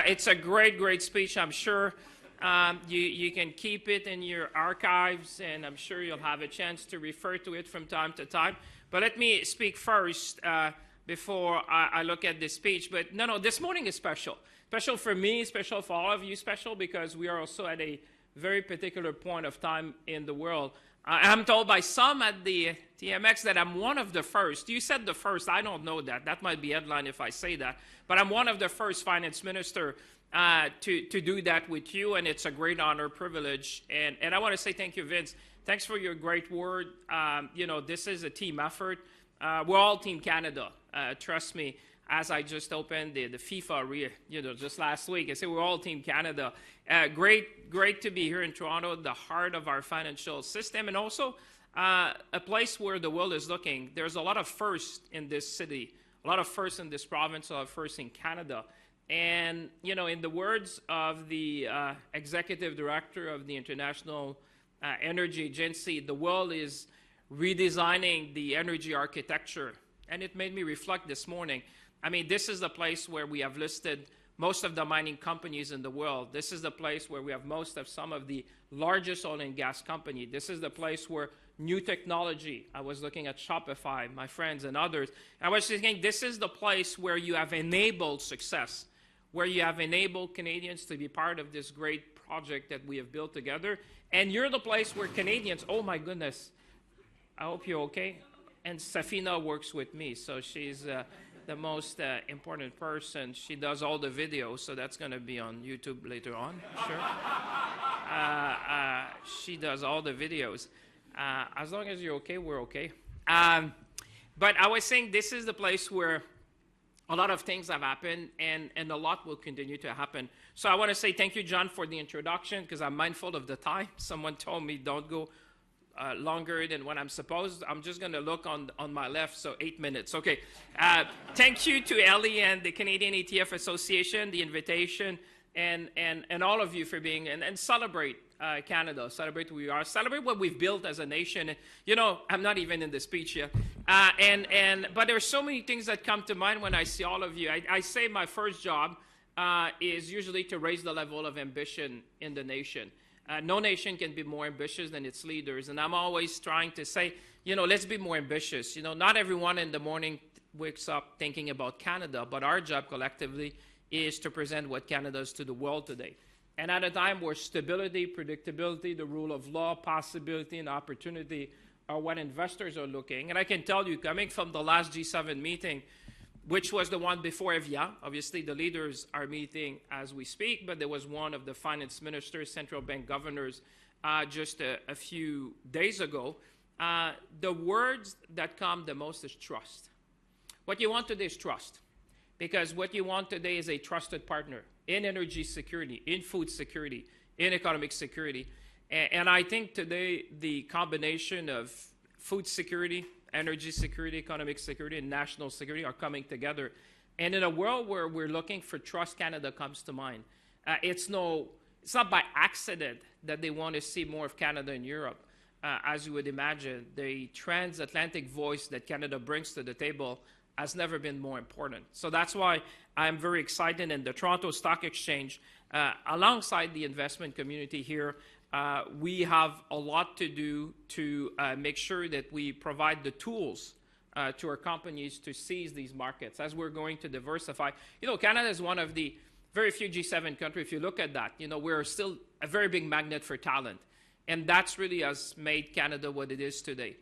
It's a great, great speech. I'm sure you can keep it in your archives, and I'm sure you'll have a chance to refer to it from time to time. But let me speak first before I look at this speech. But no, this morning is special. Special for me, special for all of you, special because we are also at a very particular point of time in the world. I'm told by some at the TMX that I'm one of the first. You said the first. I don't know that. That might be headline if I say that. But I'm one of the first finance minister to do that with you, and it's a great honor, privilege. And I want to say thank you, Vince. Thanks for your great word. This is a team effort. We're all Team Canada. Trust me. As I just opened the FIFA, just last week, I said we're all Team Canada. Great to be here in Toronto, the heart of our financial system, and also a place where the world is looking. There's a lot of firsts in this city, a lot of firsts in this province, a lot of firsts in Canada. And, in the words of the executive director of the International Energy Agency, the world is redesigning the energy architecture. And it made me reflect this morning. I mean, this is the place where we have listed most of the mining companies in the world. This is the place where we have most of some of the largest oil and gas companies. This is the place where new technology, I was looking at Shopify, my friends and others. I was thinking this is the place where you have enabled success, where you have enabled Canadians to be part of this great project that we have built together. And you're the place where Canadians, oh my goodness, I hope you're okay. And Safina works with me, so she's the most important person. She does all the videos, so that's going to be on YouTube later on, sure. She does all the videos. As long as you're okay, we're okay. But I was saying this is the place where a lot of things have happened, and a lot will continue to happen. So I want to say thank you, John, for the introduction, because I'm mindful of the time. Someone told me don't go longer than what I'm supposed. I'm just going to look on my left, so 8 minutes. Okay. Thank you to Eli and the Canadian ETF Association, the invitation, and all of you for being, and celebrate Canada, celebrate who we are, celebrate what we've built as a nation. I'm not even in the speech yet. But there are so many things that come to mind when I see all of you. I say my first job is usually to raise the level of ambition in the nation. No nation can be more ambitious than its leaders. And I'm always trying to say, let's be more ambitious. Not everyone in the morning wakes up thinking about Canada, but our job collectively is to present what Canada is to the world today. And at a time where stability, predictability, the rule of law, possibility, and opportunity are what investors are looking. And I can tell you, coming from the last G7 meeting, which was the one before EVIA. Obviously, the leaders are meeting as we speak, but there was one of the finance ministers, central bank governors, just a few days ago. The words that come the most is trust. What you want today is trust, because what you want today is a trusted partner in energy security, in food security, in economic security. And I think today the combination of food security, energy security, economic security, and national security are coming together. And in a world where we're looking for trust, Canada comes to mind. It's not by accident that they want to see more of Canada in Europe. As you would imagine, the transatlantic voice that Canada brings to the table has never been more important. So that's why I'm very excited. And the Toronto Stock Exchange, alongside the investment community here, we have a lot to do to make sure that we provide the tools to our companies to seize these markets as we're going to diversify. Canada is one of the very few G7 countries. If you look at that, we're still a very big magnet for talent. And that's really has made Canada what it is today.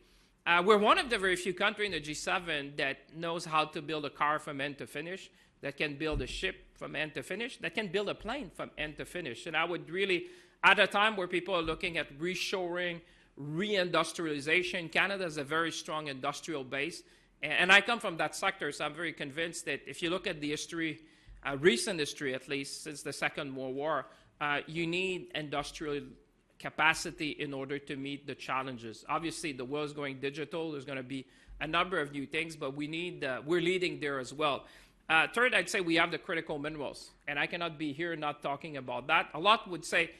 We're one of the very few countries in the G7 that knows how to build a car from end to finish, that can build a ship from end to finish, that can build a plane from end to finish. And I would really, at a time where people are looking at reshoring, reindustrialization, Canada has a very strong industrial base. And I come from that sector, so I'm very convinced that if you look at the history, recent history at least, since the Second World War, you need industrial capacity in order to meet the challenges. Obviously, the world is going digital. There's going to be a number of new things, but we're leading there as well. Third, I'd say we have the critical minerals, and I cannot be here not talking about that. A lot would say,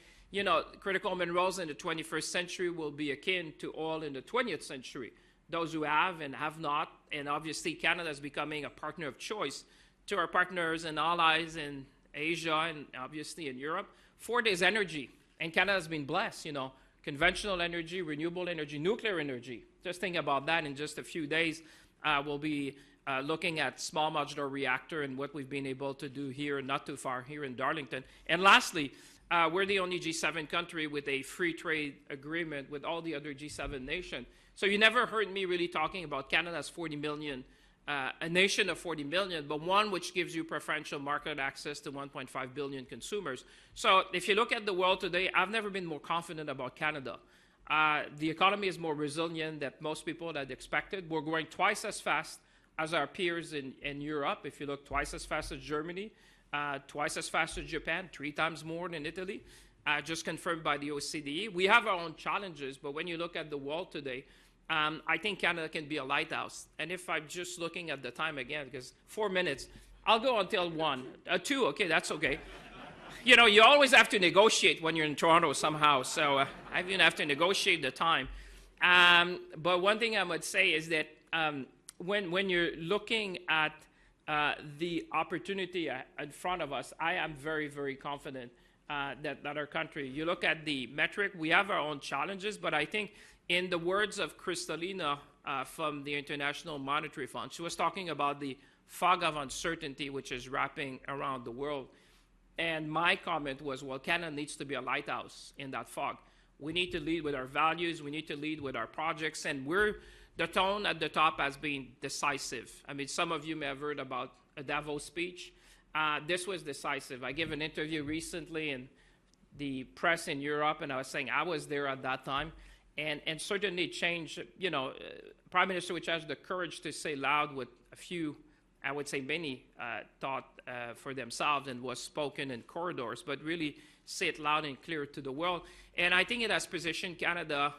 critical minerals in the 21st century will be akin to oil in the 20th century. Those who have and have not, and obviously Canada is becoming a partner of choice to our partners and allies Asia, and obviously in Europe. Fourth is energy. And Canada has been blessed, conventional energy, renewable energy, nuclear energy. Just think about that. In just a few days, we'll be looking at small modular reactor and what we've been able to do here, not too far, here in Darlington. And lastly, we're the only G7 country with a free trade agreement with all the other G7 nations. So you never heard me really talking about Canada's 40 million, a nation of 40 million, but one which gives you preferential market access to 1.5 billion consumers. So if you look at the world today, I've never been more confident about Canada. The economy is more resilient than most people had expected. We're growing twice as fast as our peers in Europe. If you look, twice as fast as Germany, twice as fast as Japan, 3 times more than Italy, just confirmed by the OECD. We have our own challenges, but when you look at the world today, I think Canada can be a lighthouse. And if I'm just looking at the time again, because 4 minutes, I'll go until 1. 2, okay, that's okay. You always have to negotiate when you're in Toronto somehow, so I even have to negotiate the time. But one thing I would say is that when you're looking at the opportunity in front of us, I am very, very confident that our country, you look at the metric, we have our own challenges, but I think in the words of Kristalina from the International Monetary Fund, she was talking about the fog of uncertainty which is wrapping around the world. And my comment was, well, Canada needs to be a lighthouse in that fog. We need to lead with our values. We need to lead with our projects. And the tone at the top has been decisive. I mean, some of you may have heard about a Davos speech. This was decisive. I gave an interview recently in the press in Europe, and I was saying I was there at that time. And certainly change, Prime Minister which has the courage to say loud what a few, I would say many, thought for themselves and was spoken in corridors, but really say it loud and clear to the world. And I think it has positioned Canada,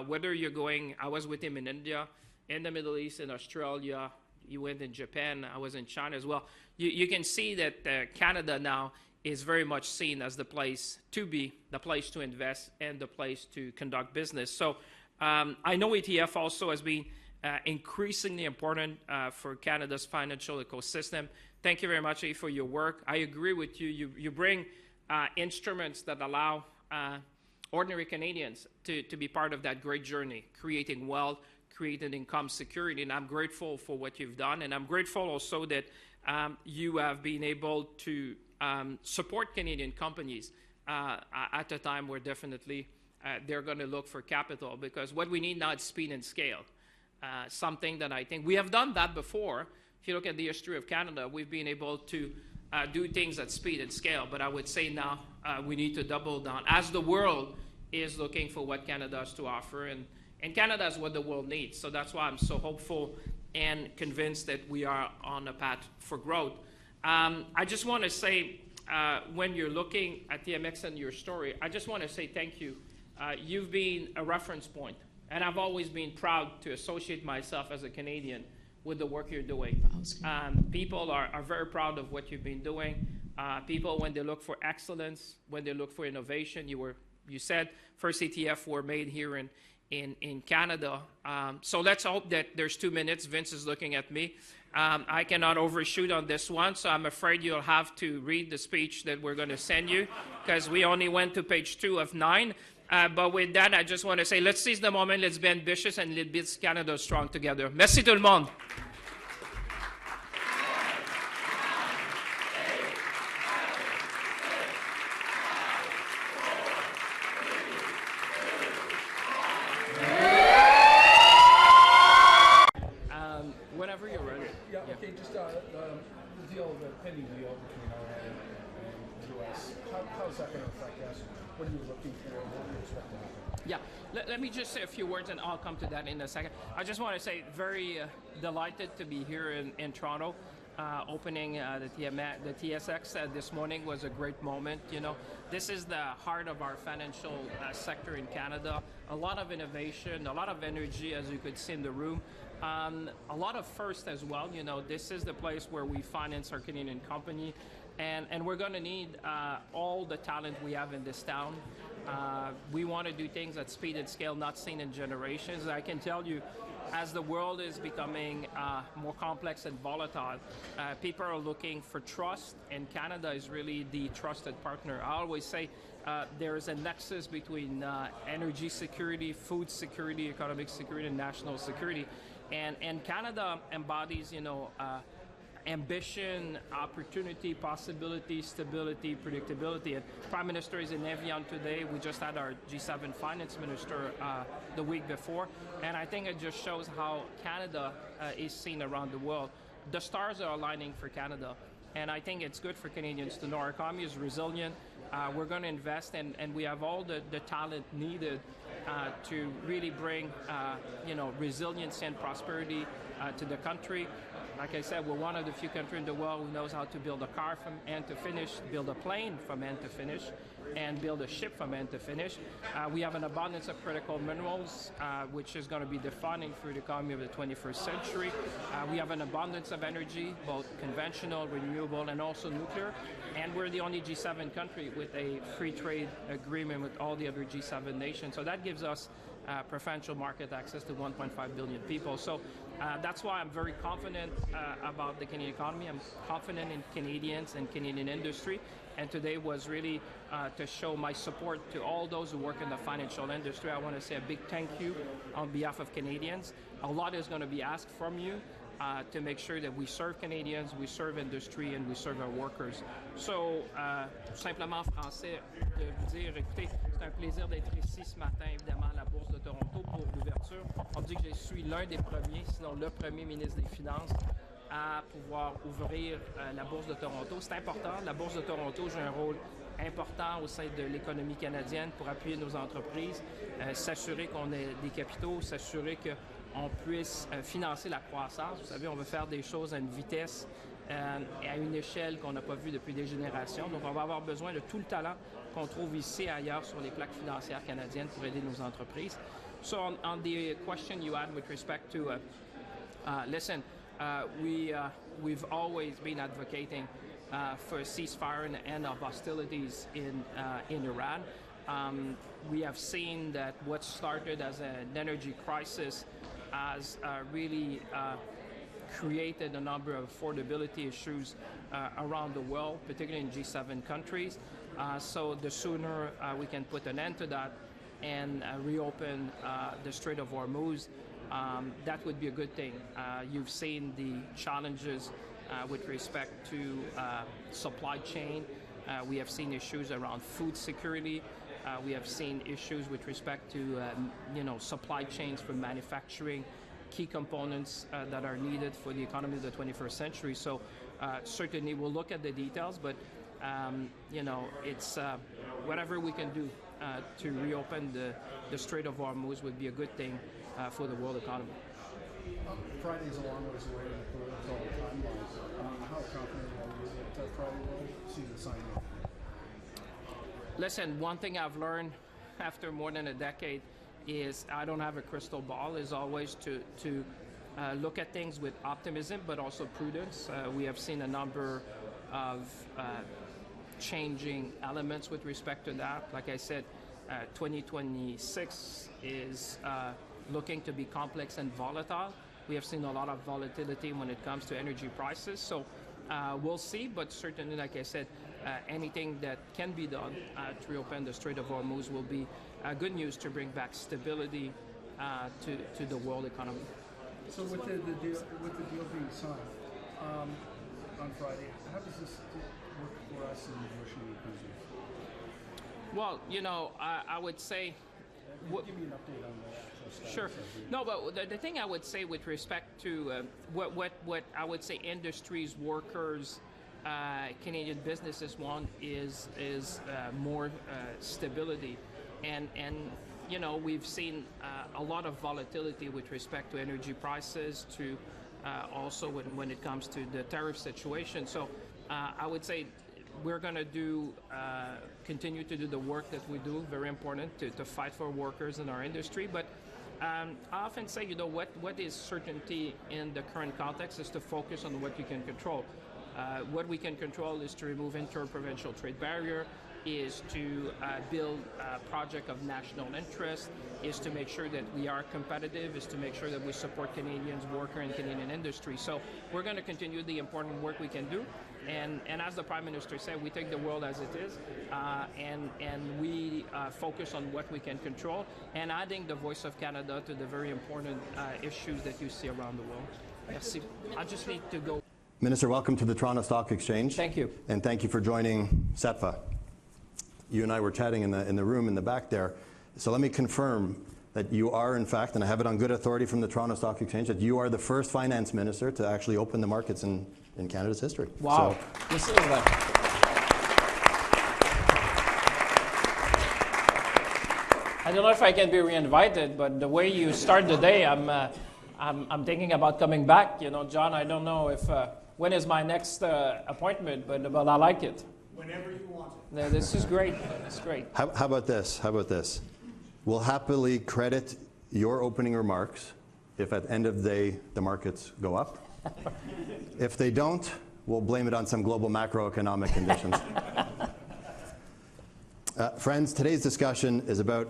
whether you're going, I was with him in India, in the Middle East, in Australia, you went in Japan, I was in China as well. You can see that Canada now is very much seen as the place to be, the place to invest, and the place to conduct business. So I know ETF also has been increasingly important for Canada's financial ecosystem. Thank you very much, for your work. I agree with you. You bring instruments that allow ordinary Canadians to be part of that great journey, creating wealth, creating income security, and I'm grateful for what you've done. And I'm grateful also that you have been able to support Canadian companies at a time where definitely they're going to look for capital, because what we need now is speed and scale. Something that I think we have done that before. If you look at the history of Canada, we've been able to do things at speed and scale, but I would say now we need to double down as the world is looking for what Canada has to offer, and Canada is what the world needs. So that's why I'm so hopeful and convinced that we are on a path for growth. I just want to say, when you're looking at TMX and your story, I just want to say thank you. You've been a reference point, and I've always been proud to associate myself as a Canadian with the work you're doing. People are very proud of what you've been doing. People, when they look for excellence, when they look for innovation, you said first ETF were made here in Canada. So let's hope that there's 2 minutes. Vince is looking at me. I cannot overshoot on this one, so I'm afraid you'll have to read the speech that we're going to send you, because we only went to page 2 of 9. But with that, I just want to say, let's seize the moment, let's be ambitious, and let's build Canada strong together. Merci tout le monde. Whenever you're ready. Yeah, okay, just the pending deal between Iran and the U.S., how's that going to affect us? What are you looking for? What do you expect to happen? Yeah, let me just say a few words, and I'll come to that in a second. I just want to say very delighted to be here in Toronto. Opening the TSX this morning was a great moment. This is the heart of our financial sector in Canada. A lot of innovation, a lot of energy, as you could see in the room. A lot of first as well. This is the place where we finance our Canadian company, and we're going to need all the talent we have in this town. We want to do things at speed and scale not seen in generations. I can tell you, as the world is becoming more complex and volatile, people are looking for trust, and Canada is really the trusted partner. I always say there is a nexus between energy security, food security, economic security, and national security. And Canada embodies, ambition, opportunity, possibility, stability, predictability. And Prime Minister is in Evian today. We just had our G7 Finance Minister the week before. And I think it just shows how Canada is seen around the world. The stars are aligning for Canada. And I think it's good for Canadians to know our economy is resilient. We're going to invest, and we have all the talent needed to really bring, resiliency and prosperity to the country. Like I said, we're one of the few countries in the world who knows how to build a car from end to finish, build a plane from end to finish, and build a ship from end to finish. We have an abundance of critical minerals, which is going to be defining for the economy of the 21st century. We have an abundance of energy, both conventional, renewable, and also nuclear. And we're the only G7 country with a free trade agreement with all the other G7 nations. So that gives us preferential market access to 1.5 billion people. So that's why I'm very confident about the Canadian economy. I'm confident in Canadians and Canadian industry. And today was really to show my support to all those who work in the financial industry. I want to say a big thank you on behalf of Canadians. A lot is going to be asked from you to make sure that we serve Canadians, we serve industry, and we serve our workers. So, simplement en français, de vous dire, écoutez, c'est un plaisir d'être ici ce matin, évidemment, à la Bourse de Toronto pour l'ouverture. On dit que je suis l'un des premiers, sinon le premier ministre des Finances, à pouvoir ouvrir la Bourse de Toronto. C'est important. La Bourse de Toronto joue un rôle important au sein de l'économie canadienne pour appuyer nos entreprises, s'assurer qu'on ait des capitaux, s'assurer qu'on puisse financer la croissance. Vous savez, on veut faire des choses à une vitesse et à une échelle qu'on n'a pas vue depuis des générations. Donc, on va avoir besoin de tout le talent qu'on trouve ici et ailleurs sur les plaques financières canadiennes pour aider nos entreprises. So, on the question you had with respect to, listen, we've always been advocating for a ceasefire and the end of hostilities in Iran. We have seen that what started as an energy crisis has really created a number of affordability issues around the world, particularly in G7 countries. So the sooner we can put an end to that and reopen the Strait of Hormuz, that would be a good thing. You've seen the challenges with respect to supply chain. We have seen issues around food security. We have seen issues with respect to supply chains for manufacturing key components that are needed for the economy of the 21st century. So certainly we'll look at the details, but it's whatever we can do to reopen the Strait of Hormuz would be a good thing for the world economy. Friday's a long ways away in the political timeline. How confident are you that Friday will see the sign off? Listen, one thing I've learned after more than a decade is I don't have a crystal ball, is always to look at things with optimism, but also prudence. We have seen a number of changing elements with respect to that. Like I said, 2026 is looking to be complex and volatile. We have seen a lot of volatility when it comes to energy prices. So we'll see, but certainly, like I said, anything that can be done to reopen the Strait of Hormuz will be good news to bring back stability to the world economy. So with the deal being signed on Friday, how does this work for us in the Washington business? Well, I would say... Give me an update on the actual status. Sure. No, but the thing I would say with respect to what I would say industries, workers, Canadian businesses want is more stability, and we've seen a lot of volatility with respect to energy prices, to also when it comes to the tariff situation. So I would say we're going to continue to do the work that we do, very important, to fight for workers in our industry. But I often say, what is certainty in the current context is to focus on what you can control. What we can control is to remove inter-provincial trade barrier, is to build a project of national interest, is to make sure that we are competitive, is to make sure that we support Canadians, worker and Canadian industry. So we're going to continue the important work we can do. And as the Prime Minister said, we take the world as it is, and we focus on what we can control, and adding the voice of Canada to the very important issues that you see around the world. Merci. I just need to go. Minister, welcome to the Toronto Stock Exchange. Thank you. And thank you for joining SEPFA. You and I were chatting in the room in the back there. So let me confirm that you are, in fact, and I have it on good authority from the Toronto Stock Exchange, that you are the first finance minister to actually open the markets in Canada's history. Wow. So, this is like... I don't know if I can be reinvited, but the way you start the day, I'm thinking about coming back. You know, John, I don't know if when is my next appointment, but I like it. Whenever you want it. This is great. It's great. How about this? How about this? We'll happily credit your opening remarks if at the end of the day the markets go up. If they don't, we'll blame it on some global macroeconomic conditions. Friends, today's discussion is about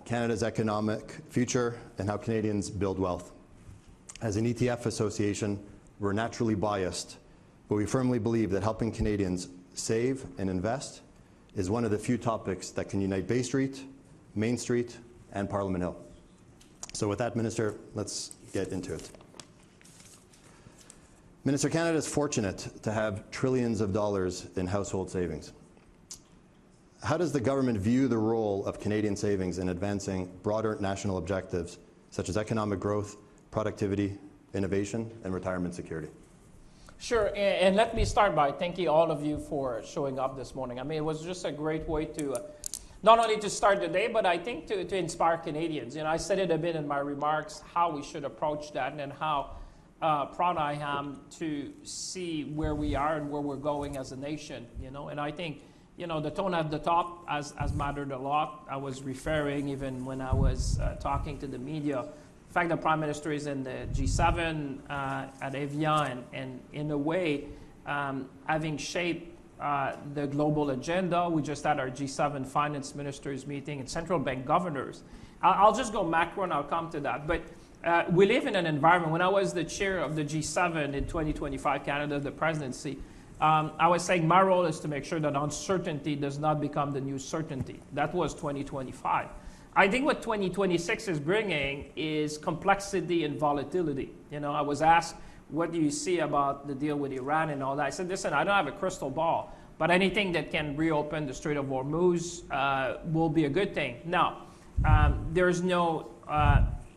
Canada's economic future and how Canadians build wealth. As an ETF association, we're naturally biased, but we firmly believe that helping Canadians save and invest is one of the few topics that can unite Bay Street, Main Street, and Parliament Hill. So with that, Minister, let's get into it. Minister, Canada is fortunate to have trillions of dollars in household savings. How does the government view the role of Canadian savings in advancing broader national objectives such as economic growth, productivity, innovation, and retirement security? Sure, and let me start by thanking all of you for showing up this morning. I mean, it was just a great way to not only to start the day, but I think to inspire Canadians. You know, I said it a bit in my remarks, how we should approach that and how proud I am to see where we are and where we're going as a nation, you know. And I think, you know, the tone at the top has mattered a lot. I was referring, even when I was talking to the media, in fact, the Prime Minister is in the G7 at Evian, and in a way, having shaped the global agenda. We just had our G7 finance ministers meeting and central bank governors. I'll just go macro and I'll come to that. But we live in an environment. When I was the chair of the G7 in 2025 Canada, the presidency, I was saying my role is to make sure that uncertainty does not become the new certainty. That was 2025. I think what 2026 is bringing is complexity and volatility. You know, I was asked, what do you see about the deal with Iran and all that? I said, listen, I don't have a crystal ball, but anything that can reopen the Strait of Hormuz will be a good thing. Now, there's no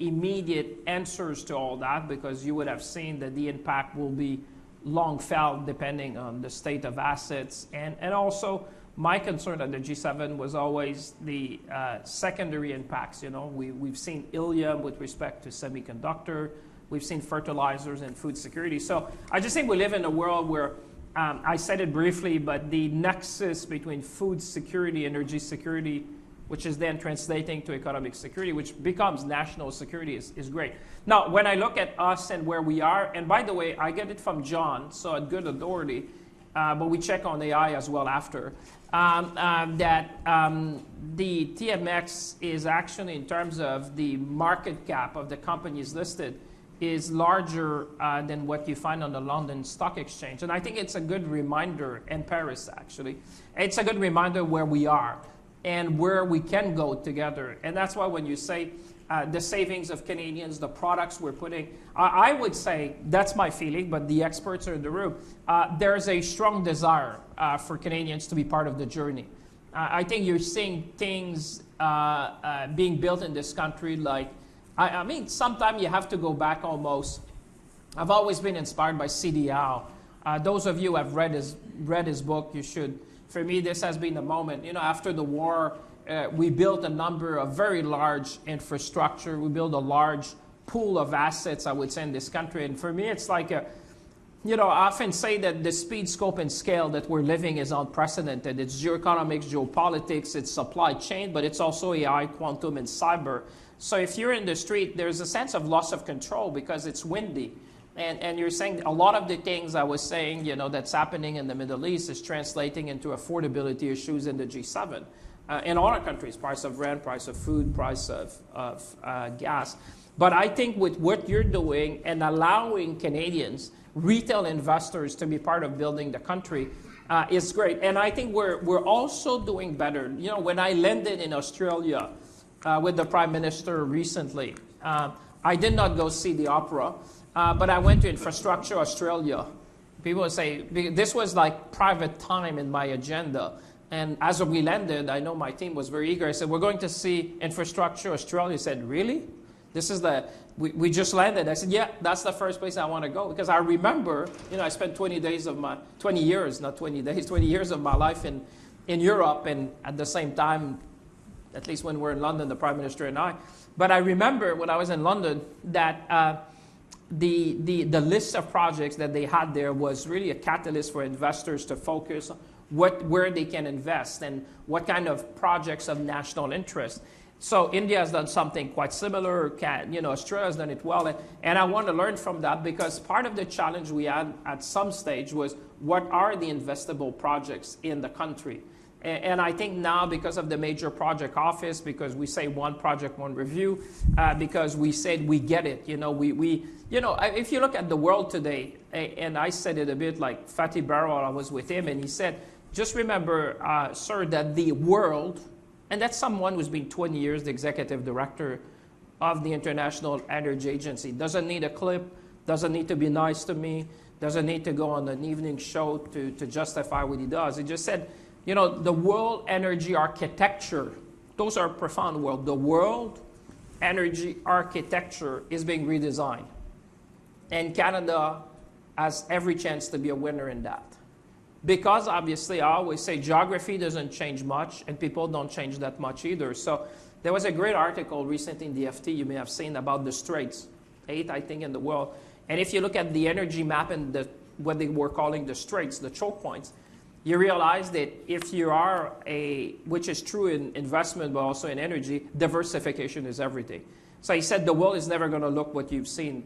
immediate answers to all that, because you would have seen that the impact will be long felt depending on the state of assets. And also, my concern at the G7 was always the secondary impacts. You know, we've seen ILIA with respect to semiconductor. We've seen fertilizers and food security. So I just think we live in a world where, I said it briefly, but the nexus between food security, energy security, which is then translating to economic security, which becomes national security, is great. Now, when I look at us and where we are, and by the way, I get it from John, so at good authority, but we check on AI as well after, that the TMX is actually, in terms of the market cap of the companies listed, is larger than what you find on the London Stock Exchange. And I think it's a good reminder, and Paris actually, it's a good reminder where we are and where we can go together. And that's why when you say the savings of Canadians, the products we're putting, I would say, that's my feeling, but the experts are in the room, there's a strong desire for Canadians to be part of the journey. I think you're seeing things being built in this country like, I mean, sometimes you have to go back almost. I've always been inspired by CDL. Those of you who have read his book, you should. For me, this has been a moment. You know, after the war, we built a number of very large infrastructure. We built a large pool of assets, I would say, in this country. And for me, it's like you know, I often say that the speed, scope, and scale that we're living is unprecedented. It's geoeconomics, geopolitics, it's supply chain, but it's also AI, quantum, and cyber. So if you're in the street, there's a sense of loss of control because it's windy. And you're saying a lot of the things I was saying, that's happening in the Middle East is translating into affordability issues in the G7. In all our countries, price of rent, price of food, price of gas. But I think with what you're doing and allowing Canadians, retail investors to be part of building the country is great. And I think we're also doing better. When I landed in Australia with the Prime Minister recently, I did not go see the opera, but I went to Infrastructure Australia. People would say, this was like private time in my agenda. And as we landed, I know my team was very eager. I said, we're going to see Infrastructure Australia. He said, really? This is we just landed. I said, yeah, that's the first place I want to go. Because I remember, I spent 20 years of my life in Europe. And at the same time, at least when we're in London, the Prime Minister and I. But I remember when I was in London that the list of projects that they had there was really a catalyst for investors to focus where they can invest and what kind of projects of national interest. So India has done something quite similar. Australia has done it well. And I want to learn from that because part of the challenge we had at some stage was what are the investable projects in the country? And I think now because of the major project office, because we say one project, one review, because we said we get it. If you look at the world today, and I said it a bit like Fatih Barrow, I was with him, and he said, just remember, sir, that the world, and that's someone who's been 20 years the executive director of the International Energy Agency, doesn't need a clip, doesn't need to be nice to me, doesn't need to go on an evening show to justify what he does. He just said, the world energy architecture, those are profound words. The world energy architecture is being redesigned. And Canada has every chance to be a winner in that. Because obviously, I always say geography doesn't change much, and people don't change that much either. So there was a great article recently in the FT you may have seen about the straits, 8, I think, in the world. And if you look at the energy map and what they were calling the straits, the choke points, you realize that if you are which is true in investment, but also in energy, diversification is everything. So he said the world is never going to look what you've seen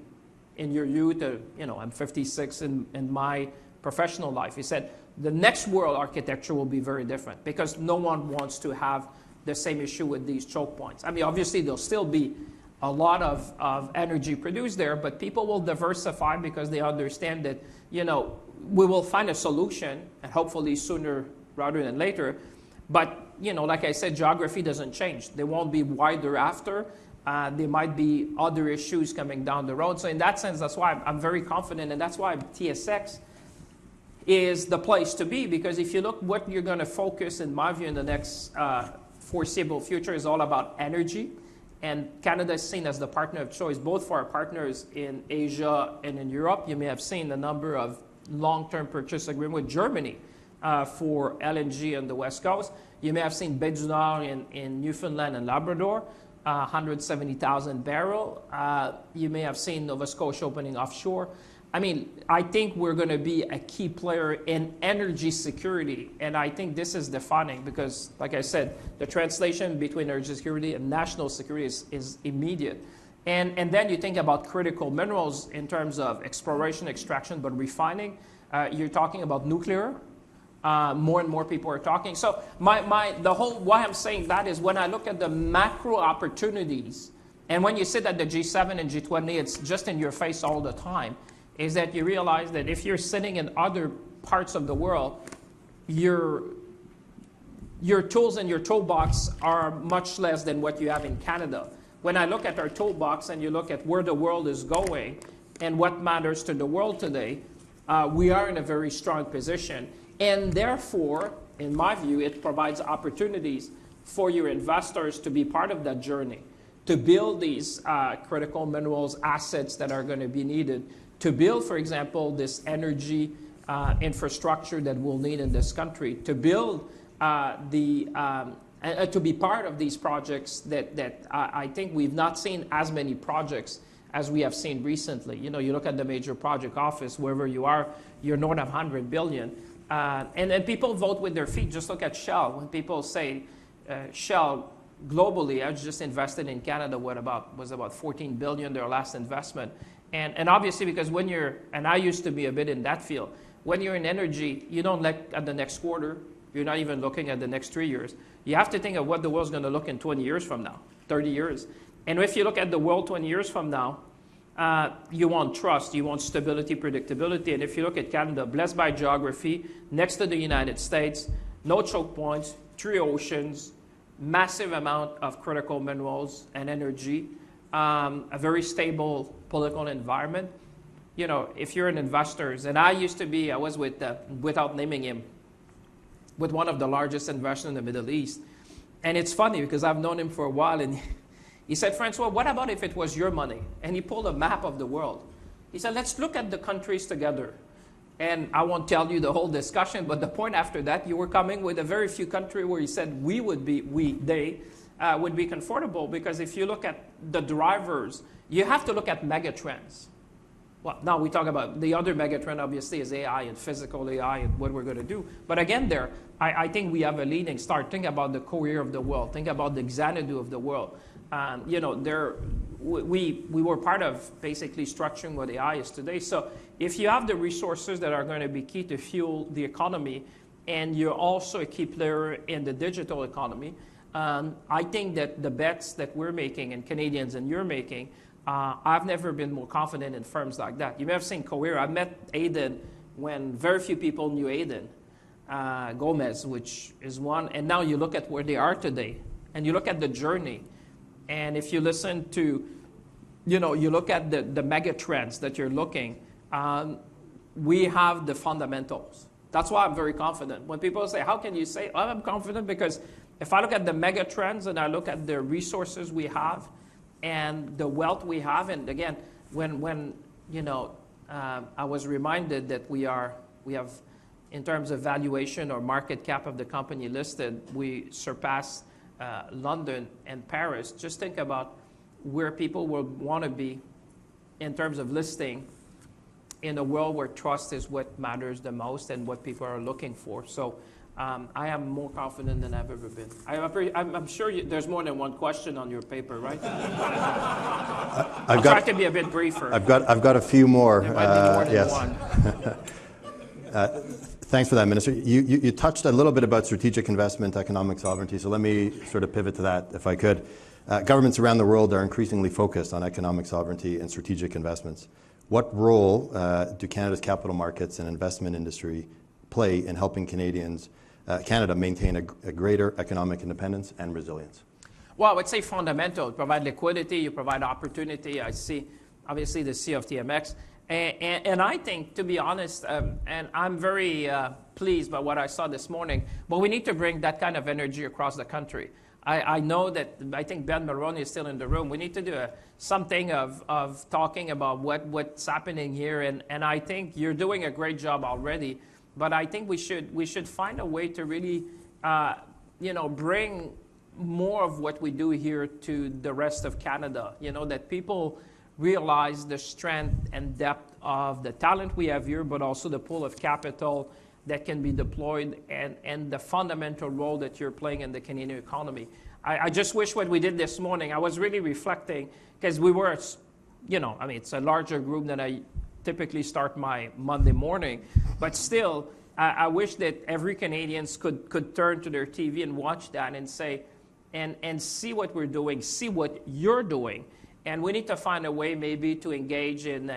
in your youth. I'm 56 in my professional life. He said the next world architecture will be very different because no one wants to have the same issue with these choke points. I mean, obviously, there'll still be a lot of energy produced there, but people will diversify because they understand that, we will find a solution, and hopefully sooner rather than later. But, like I said, geography doesn't change. They won't be wider after. There might be other issues coming down the road. So in that sense, that's why I'm very confident, and that's why TSX is the place to be, because if you look what you're going to focus, in my view, in the next foreseeable future is all about energy. And Canada is seen as the partner of choice, both for our partners in Asia and in Europe. You may have seen the number of long-term purchase agreement with Germany for LNG on the West Coast. You may have seen Baie du Nord in Newfoundland and Labrador, 170,000 barrel. You may have seen Nova Scotia opening offshore. I mean, I think we're going to be a key player in energy security. And I think this is defining because, like I said, the translation between energy security and national security is immediate. And then you think about critical minerals in terms of exploration, extraction, but refining. You're talking about nuclear. More and more people are talking. So why I'm saying that is when I look at the macro opportunities, and when you sit at the G7 and G20, it's just in your face all the time, is that you realize that if you're sitting in other parts of the world, your tools in your toolbox are much less than what you have in Canada. When I look at our toolbox and you look at where the world is going and what matters to the world today, we are in a very strong position. And therefore, in my view, it provides opportunities for your investors to be part of that journey, to build these critical minerals assets that are going to be needed, to build, for example, this energy infrastructure that we'll need in this country, to build to be part of these projects that I think we've not seen as many projects as we have seen recently. You look at the major project office, wherever you are, you're north of 100 billion. And then people vote with their feet. Just look at Shell. When people say Shell globally, I just invested in Canada, was about 14 billion, their last investment. And obviously, because when you're, and I used to be a bit in that field, when you're in energy, you don't look at the next quarter. You're not even looking at the next 3 years. You have to think of what the world's going to look in 20 years from now, 30 years. And if you look at the world 20 years from now, you want trust, you want stability, predictability. And if you look at Canada, blessed by geography, next to the United States, no choke points, 3 oceans, massive amount of critical minerals and energy, a very stable political environment. You know, if you're an investor, and I was with, without naming him, with one of the largest investors in the Middle East. And it's funny because I've known him for a while, and he said, Francois, what about if it was your money? And he pulled a map of the world. He said, let's look at the countries together. And I won't tell you the whole discussion, but the point after that, you were coming with a very few countries where he said they would be comfortable, because if you look at the drivers, you have to look at mega trends. Well, now we talk about the other mega trend, obviously, is AI and physical AI and what we're going to do. But again, I think we have a leading start. Think about the Courier of the world. Think about the Xanadu of the world. You know, we were part of basically structuring what AI is today. So if you have the resources that are going to be key to fuel the economy, and you're also a key player in the digital economy, I think that the bets that we're making, and Canadians and you're making, I've never been more confident in firms like that. You may have seen Courier. I met Aidan when very few people knew Aidan Gomez, which is one. And now you look at where they are today, and you look at the journey. And if you listen to, you know, you look at the mega trends that you're looking, we have the fundamentals. That's why I'm very confident. When people say, how can you say, oh, I'm confident? Because if I look at the mega trends and I look at the resources we have, and the wealth we have, and again, when you know, I was reminded that we have, in terms of valuation or market cap of the company listed, we surpass London and Paris. Just think about where people will want to be in terms of listing in a world where trust is what matters the most and what people are looking for. So I am more confident than I've ever been. I'm sure there's more than one question on your paper, right? I'll try to be a bit briefer. I've got a few more. There might be more than yes. one. Thanks for that, Minister. You touched a little bit about strategic investment, economic sovereignty, so let me sort of pivot to that, if I could. Governments around the world are increasingly focused on economic sovereignty and strategic investments. What role do Canada's capital markets and investment industry play in helping Canada maintain a greater economic independence and resilience? Well, I would say fundamental. You provide liquidity, you provide opportunity. I see, obviously, the C of TMX. And I think, to be honest, and I'm very pleased by what I saw this morning, but we need to bring that kind of energy across the country. I know that, I think Ben Mulroney is still in the room. We need to do something of talking about what's happening here. And I think you're doing a great job already. But I think we should find a way to really, you know, bring more of what we do here to the rest of Canada. You know, that people realize the strength and depth of the talent we have here, but also the pool of capital that can be deployed, and the fundamental role that you're playing in the Canadian economy. I just wish what we did this morning, I was really reflecting, because we were, you know, I mean, it's a larger group than I typically start my Monday morning, but still, I wish that every Canadian could turn to their TV and watch that and say, and see what we're doing, see what you're doing. And we need to find a way maybe to engage in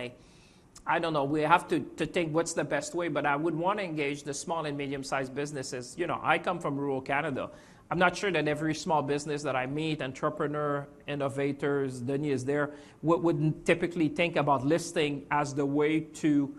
I don't know, we have to think what's the best way, but I would want to engage the small and medium-sized businesses. You know, I come from rural Canada. I'm not sure that every small business that I meet, entrepreneur, innovators, Denis is there, would typically think about listing as the way to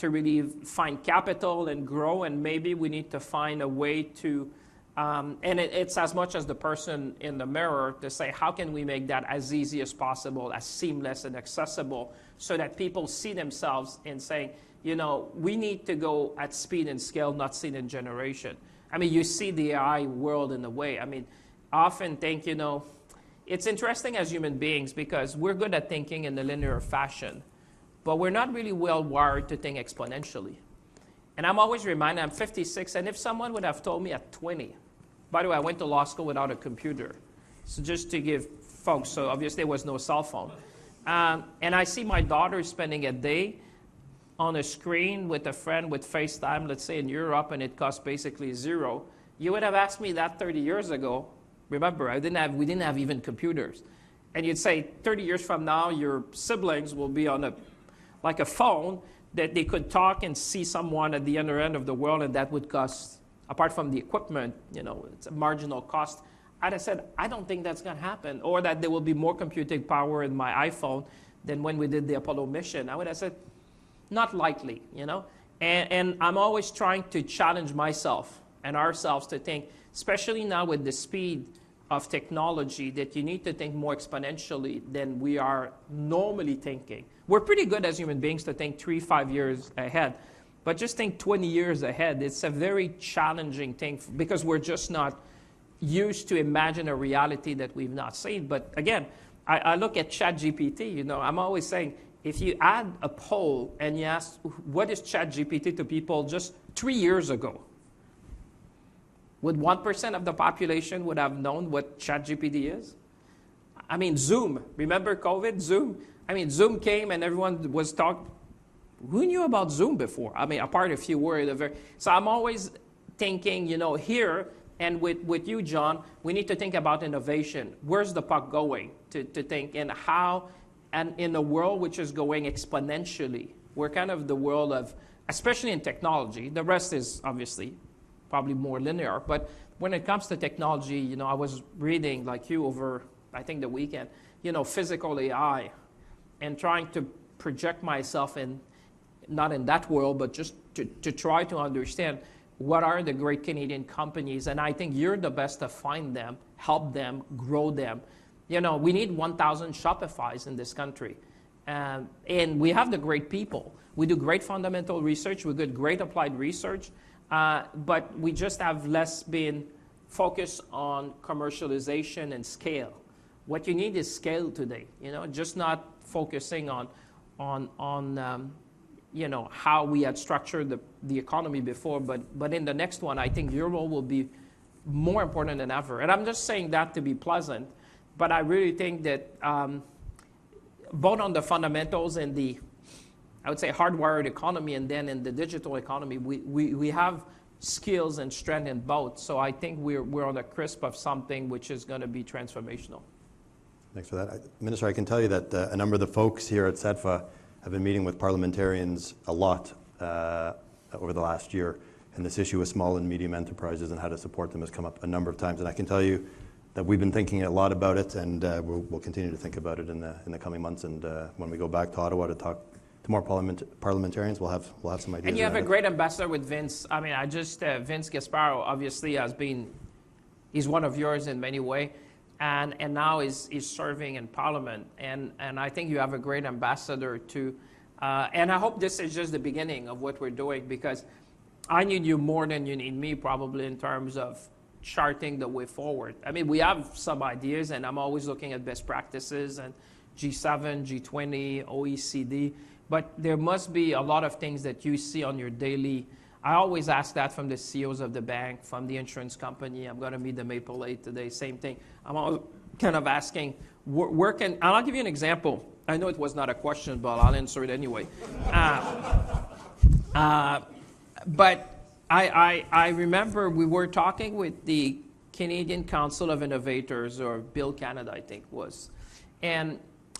really find capital and grow, and maybe we need to find a way to, and it's as much as the person in the mirror to say, how can we make that as easy as possible, as seamless and accessible, so that people see themselves in saying, you know, we need to go at speed and scale, not speed and generation. I mean, you see the AI world in a way. I mean, I often think, you know, it's interesting as human beings because we're good at thinking in a linear fashion, but we're not really well wired to think exponentially. And I'm always reminded, I'm 56, and if someone would have told me at 20, by the way, I went to law school without a computer. So just to give folks, so obviously there was no cell phone. and I see my daughter spending a day on a screen with a friend with FaceTime, let's say in Europe, and it costs basically zero, you would have asked me that 30 years ago. Remember, we didn't have even computers. And you'd say 30 years from now, your siblings will be on like a phone that they could talk and see someone at the other end of the world, and that would cost, apart from the equipment, it's a marginal cost. I'd have said, I don't think that's going to happen, or that there will be more computing power in my iPhone than when we did the Apollo mission. I would have said, not likely, And I'm always trying to challenge myself and ourselves to think, especially now with the speed of technology, that you need to think more exponentially than we are normally thinking. We're pretty good as human beings to think 3-5 years ahead, but just think 20 years ahead. It's a very challenging thing because we're just not used to imagine a reality that we've not seen. But again, I look at ChatGPT, I'm always saying, if you add a poll and you ask, what is ChatGPT to people just 3 years ago? Would 1% of the population would have known what ChatGPT is? I mean, Zoom. Remember COVID? Zoom? I mean, Zoom came and everyone was talking. Who knew about Zoom before? I mean, apart if you were So I'm always thinking, here, and with you, John, we need to think about innovation. Where's the puck going? To think and how, and in a world which is going exponentially, we're kind of the world of, especially in technology, the rest is obviously probably more linear, but when it comes to technology, I was reading, like you, over, I think, the weekend, physical AI, and trying to project myself in, not in that world, but just to try to understand what are the great Canadian companies, and I think you're the best to find them, help them, grow them. We need 1,000 Shopifys in this country, and we have the great people. We do great fundamental research, we do great applied research, but we just have less been focused on commercialization and scale. What you need is scale today, just not focusing on how we had structured the economy before, but in the next one, I think your role will be more important than ever. And I'm just saying that to be pleasant, but I really think that both on the fundamentals and the, I would say, hardwired economy, and then in the digital economy, we have skills and strength in both. So I think we're on the crisp of something which is going to be transformational. Thanks for that. Minister, I can tell you that a number of the folks here at CEDFA have been meeting with parliamentarians a lot over the last year, and this issue of small and medium enterprises and how to support them has come up a number of times. And I can tell you that we've been thinking a lot about it, and we'll continue to think about it in the coming months. And when we go back to Ottawa to talk to more parliamentarians, we'll have some ideas. And you have a great ambassador with Vince. I mean, Vince Gasparo obviously he's one of yours in many ways, and now he's serving in Parliament. And I think you have a great ambassador too. And I hope this is just the beginning of what we're doing, because I need you more than you need me, probably, in terms of charting the way forward. I mean, we have some ideas, and I'm always looking at best practices and G7, G20, OECD, but there must be a lot of things that you see on your daily. I always ask that from the CEOs of the bank, from the insurance company. I'm going to meet the Maple 8 today, same thing. I'm always kind of asking, and I'll give you an example. I know it was not a question, but I'll answer it anyway. But I remember we were talking with the Canadian Council of Innovators, or Bill Canada, I think was. And,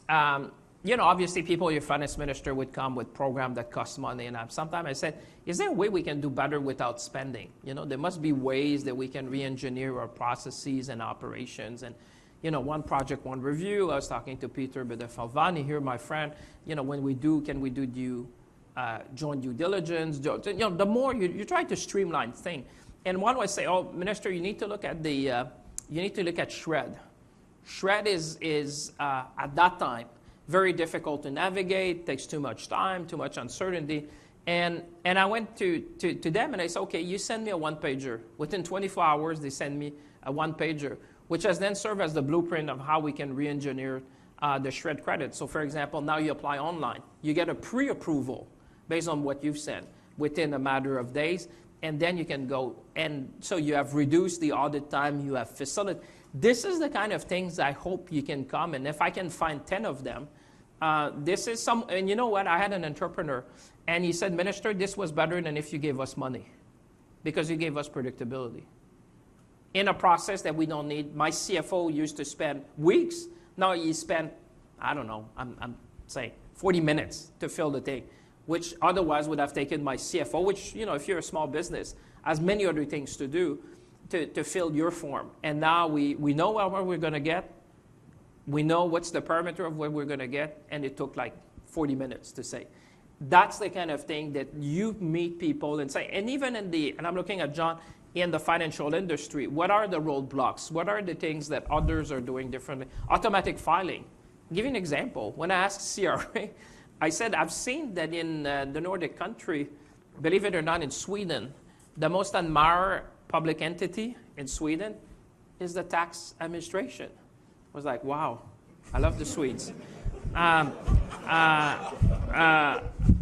obviously people, your finance minister would come with programs that cost money. And sometimes I said, is there a way we can do better without spending? There must be ways that we can re-engineer our processes and operations. And, one project, one review. I was talking to Peter Bedefalvani here, my friend. Can we do joint due diligence? The more you try to streamline things. And one would say, oh, Minister, you need to look at SHRED. SHRED is at that time very difficult to navigate, takes too much time, too much uncertainty. And I went to them and I said, okay, you send me a one-pager. Within 24 hours, they send me a one-pager, which has then served as the blueprint of how we can re-engineer the SHRED credit. So for example, now you apply online. You get a pre-approval based on what you've sent within a matter of days, and then you can go. And so you have reduced the audit time, you have facilitated. This is the kind of things I hope you can come, and if I can find 10 of them, This is some, and you know what? I had an entrepreneur, and he said, Minister, this was better than if you gave us money, because you gave us predictability. In a process that we don't need. My CFO used to spend weeks. Now he spent, I don't know, I'm saying 40 minutes to fill the thing, which otherwise would have taken my CFO, which, you know, if you're a small business, has many other things to do to fill your form. And now we know what we're going to get. We know what's the parameter of what we're going to get, and it took like 40 minutes to say. That's the kind of thing that you meet people and say, and even and I'm looking at John, in the financial industry, what are the roadblocks? What are the things that others are doing differently? Automatic filing. I'll give you an example. When I asked CRA, I said, I've seen that in the Nordic country, believe it or not, in Sweden, the most admired public entity in Sweden is the tax administration. I was like, wow, I love the Swedes. And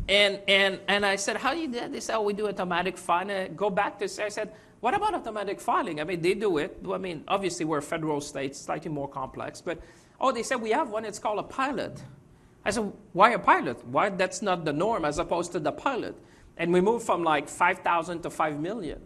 I said, how do you do that? They said, oh, we do automatic filing. Go back to say, I said, what about automatic filing? I mean, they do it. I mean, obviously, we're a federal state, slightly more complex. But, oh, they said, we have one. It's called a pilot. I said, why a pilot? Why? That's not the norm as opposed to the pilot. And we moved from like 5,000 to 5 million.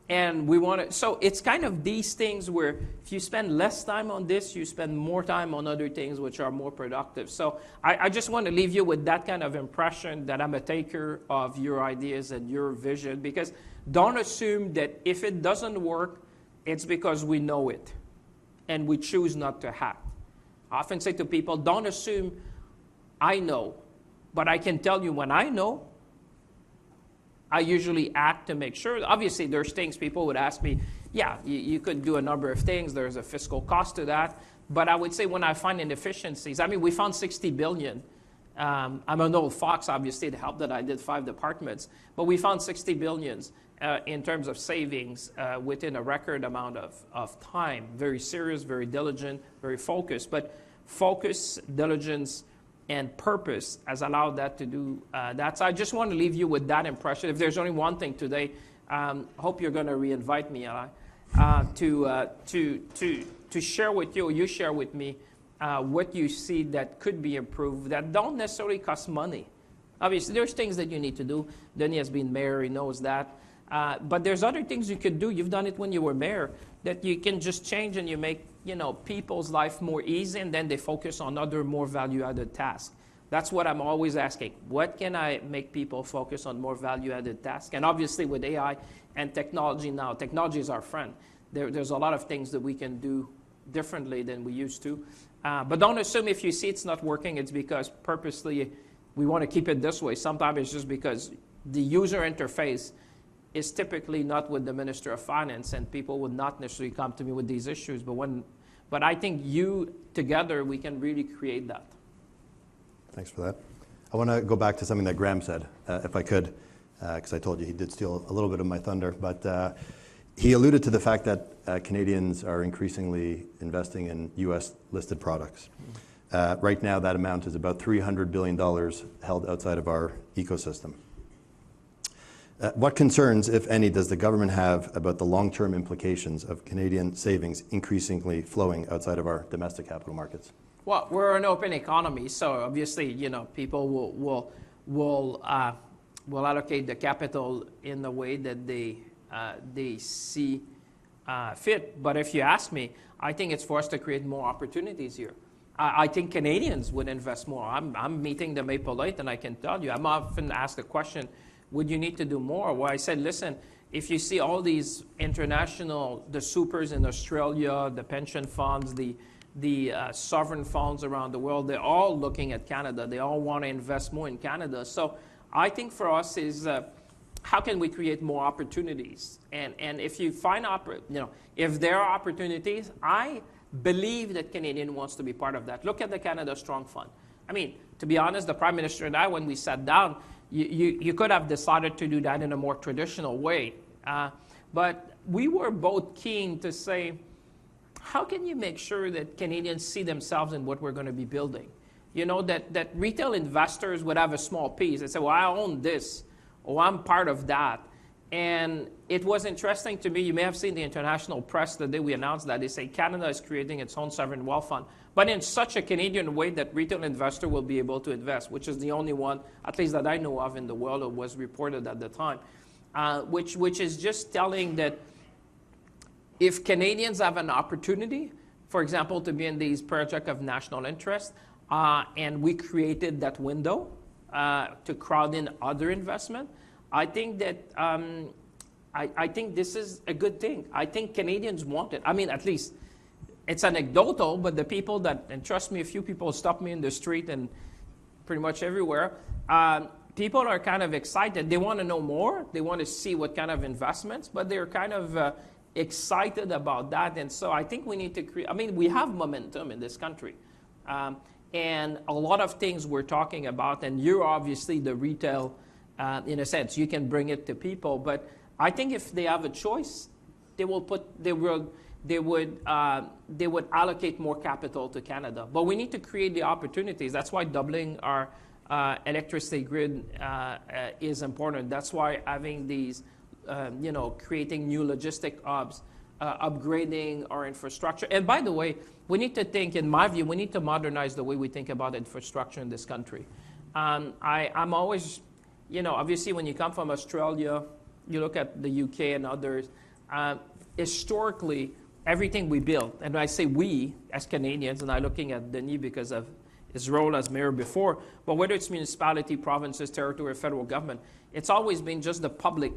And we want to, so it's kind of these things where if you spend less time on this, you spend more time on other things which are more productive. So I just want to leave you with that kind of impression that I'm a taker of your ideas and your vision, because don't assume that if it doesn't work, it's because we know it and we choose not to act. I often say to people, don't assume I know, but I can tell you when I know, I usually act to make sure. Obviously, there's things people would ask me, yeah, you could do a number of things. There's a fiscal cost to that. But I would say when I find inefficiencies, I mean, we found $60 billion. I'm an old fox, obviously, to help that I did 5 departments. But we found $60 billion in terms of savings within a record amount of time. Very serious, very diligent, very focused. But focus, diligence, and purpose has allowed that to do that. So I just want to leave you with that impression. If there's only one thing today, hope you're going to re-invite me, Eli, to share with you, or you share with me, what you see that could be improved that don't necessarily cost money. Obviously, there's things that you need to do. Denis has been mayor, he knows that. But there's other things you could do. You've done it when you were mayor, that you can just change and you make, you know, people's life more easy, and then they focus on other more value-added tasks. That's what I'm always asking. What can I make people focus on more value-added tasks? And obviously with AI and technology now, technology is our friend. There's a lot of things that we can do differently than we used to. But don't assume if you see it's not working, it's because purposely we want to keep it this way. Sometimes it's just because the user interface is typically not with the Minister of Finance, and people would not necessarily come to me with these issues. But I think together, we can really create that. Thanks for that. I want to go back to something that Graham said, if I could, because I told you he did steal a little bit of my thunder. But he alluded to the fact that Canadians are increasingly investing in U.S. listed products. Right now, that amount is about $300 billion held outside of our ecosystem. What concerns, if any, does the government have about the long-term implications of Canadian savings increasingly flowing outside of our domestic capital markets? Well, we're an open economy, so obviously, you know, people will allocate the capital in the way that they see fit. But if you ask me, I think it's for us to create more opportunities here. I think Canadians would invest more. I'm meeting the Maple Leaf, and I can tell you, I'm often asked the question, would you need to do more? Well, I said, listen, if you see all these international, the supers in Australia, the pension funds, the sovereign funds around the world, they're all looking at Canada. They all want to invest more in Canada. So I think for us is how can we create more opportunities? And if you find, if there are opportunities, I believe that Canadian wants to be part of that. Look at the Canada Strong Fund. I mean, to be honest, the Prime Minister and I, when we sat down, you could have decided to do that in a more traditional way. But we were both keen to say, how can you make sure that Canadians see themselves in what we're going to be building? You know, that retail investors would have a small piece and say, well, I own this, or I'm part of that. And it was interesting to me. You may have seen the international press the day we announced that. They say Canada is creating its own sovereign wealth fund, but in such a Canadian way that retail investor will be able to invest, which is the only one, at least that I know of in the world, or was reported at the time, which is just telling that if Canadians have an opportunity, for example, to be in these projects of national interest, and we created that window to crowd in other investment, I think that I think this is a good thing. I think Canadians want it. I mean, at least it's anecdotal, but the people that, and trust me, a few people stop me in the street and pretty much everywhere, people are kind of excited. They want to know more. They want to see what kind of investments, but they're kind of excited about that. And so I think we need to create, I mean, we have momentum in this country. And a lot of things we're talking about, and you're obviously the retail, in a sense, you can bring it to people. But I think if they have a choice, they would allocate more capital to Canada. But we need to create the opportunities. That's why doubling our electricity grid is important. That's why having these, creating new logistic hubs, upgrading our infrastructure. And by the way, we need to think, in my view, we need to modernize the way we think about infrastructure in this country. I'm always, obviously when you come from Australia, you look at the UK and others, historically, everything we built, and I say we as Canadians, and I'm looking at Denis because of his role as mayor before, but whether it's municipality, provinces, territory, or federal government, it's always been just the public,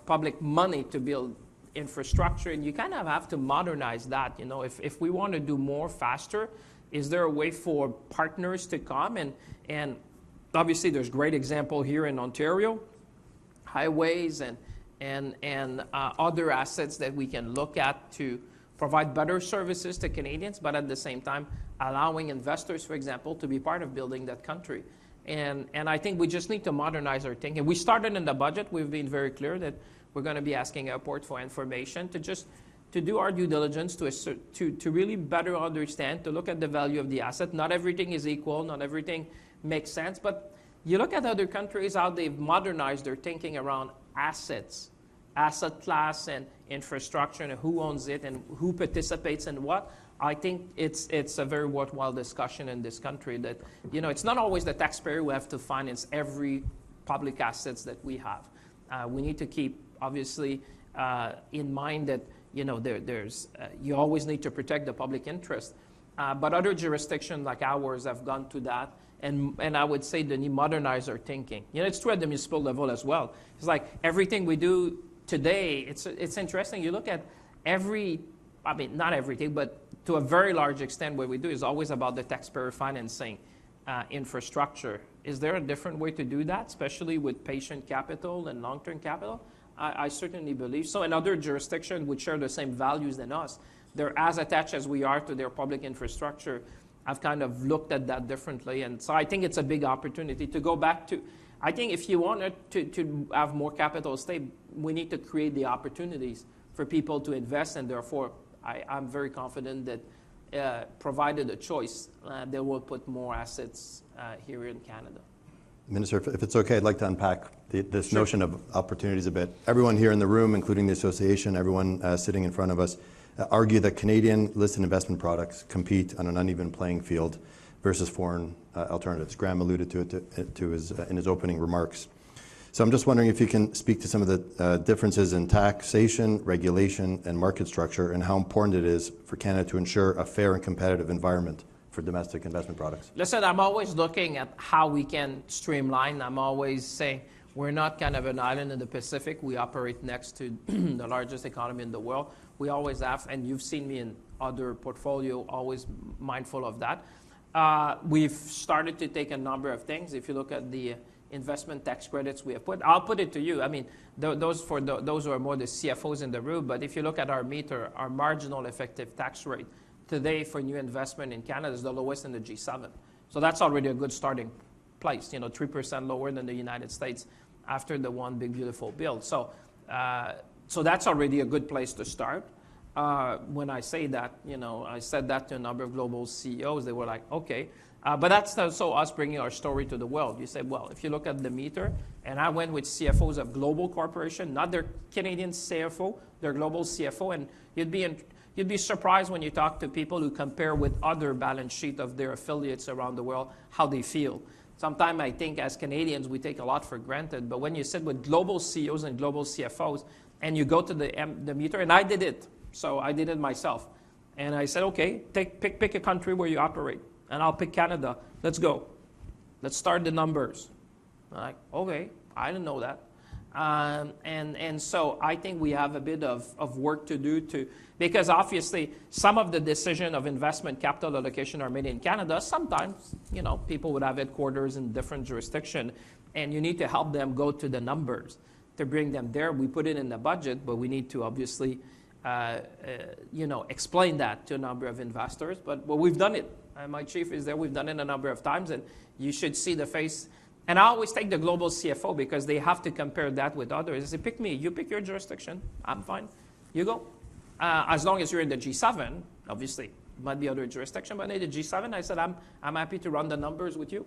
public money to build infrastructure, and you kind of have to modernize that. If we want to do more faster, is there a way for partners to come? And obviously there's great example here in Ontario, highways and other assets that we can look at to provide better services to Canadians, but at the same time allowing investors, for example, to be part of building that country. And I think we just need to modernize our thinking. We started in the budget. We've been very clear that we're going to be asking Airport for information to do our due diligence, to really better understand, to look at the value of the asset. Not everything is equal. Not everything makes sense. But you look at other countries, how they've modernized their thinking around assets, asset class and infrastructure, and who owns it and who participates in what. I think it's a very worthwhile discussion in this country that, it's not always the taxpayer who have to finance every public assets that we have. We need to keep, obviously, in mind that, you always need to protect the public interest. But other jurisdictions like ours have gone to that. And I would say they need to modernize our thinking. It's true at the municipal level as well. It's like everything we do today, it's interesting. You look at not everything, but to a very large extent what we do is always about the taxpayer financing infrastructure. Is there a different way to do that, especially with patient capital and long-term capital? I certainly believe so. And other jurisdictions which share the same values than us, they're as attached as we are to their public infrastructure. I've kind of looked at that differently. And so I think it's a big opportunity to go back to, I think if you wanted to have more capital stay, we need to create the opportunities for people to invest. And therefore, I'm very confident that provided a choice, they will put more assets here in Canada. Minister, if it's okay, I'd like to unpack this notion of opportunities a bit. Everyone here in the room, including the association, everyone sitting in front of us, argue that Canadian listed investment products compete on an uneven playing field versus foreign alternatives. Graham alluded to it in his opening remarks. So I'm just wondering if you can speak to some of the differences in taxation, regulation, and market structure, and how important it is for Canada to ensure a fair and competitive environment for domestic investment products. Listen, I'm always looking at how we can streamline. I'm always saying we're not kind of an island in the Pacific. We operate next to the largest economy in the world. We always have, and you've seen me in other portfolio, always mindful of that. We've started to take a number of things. If you look at the investment tax credits we have put, I'll put it to you. I mean, those who are more the CFOs in the room, but if you look at our meter, our marginal effective tax rate today for new investment in Canada is the lowest in the G7. So that's already a good starting place, 3% lower than the United States after the one big beautiful bill. So that's already a good place to start. When I say that, I said that to a number of global CEOs. They were like, okay. But that's also us bringing our story to the world. You say, well, if you look at the meter, and I went with CFOs of global corporation, not their Canadian CFO, their global CFO, and you'd be surprised when you talk to people who compare with other balance sheet of their affiliates around the world, how they feel. Sometimes I think as Canadians, we take a lot for granted, but when you sit with global CEOs and global CFOs, and you go to the meter, and I did it, so I did it myself. And I said, okay, pick a country where you operate. And I'll pick Canada. Let's go. Let's start the numbers. I'm like, okay, I didn't know that. And so I think we have a bit of work to do because obviously some of the decision of investment capital allocation are made in Canada. Sometimes, people would have headquarters in different jurisdictions, and you need to help them go to the numbers to bring them there. We put it in the budget, but we need to obviously, explain that to a number of investors. But we've done it. My chief is there. We've done it a number of times, and you should see the face. And I always take the global CFO because they have to compare that with others. I say, pick me. You pick your jurisdiction. I'm fine. You go. As long as you're in the G7, obviously, it might be other jurisdiction, but in the G7, I said, I'm happy to run the numbers with you.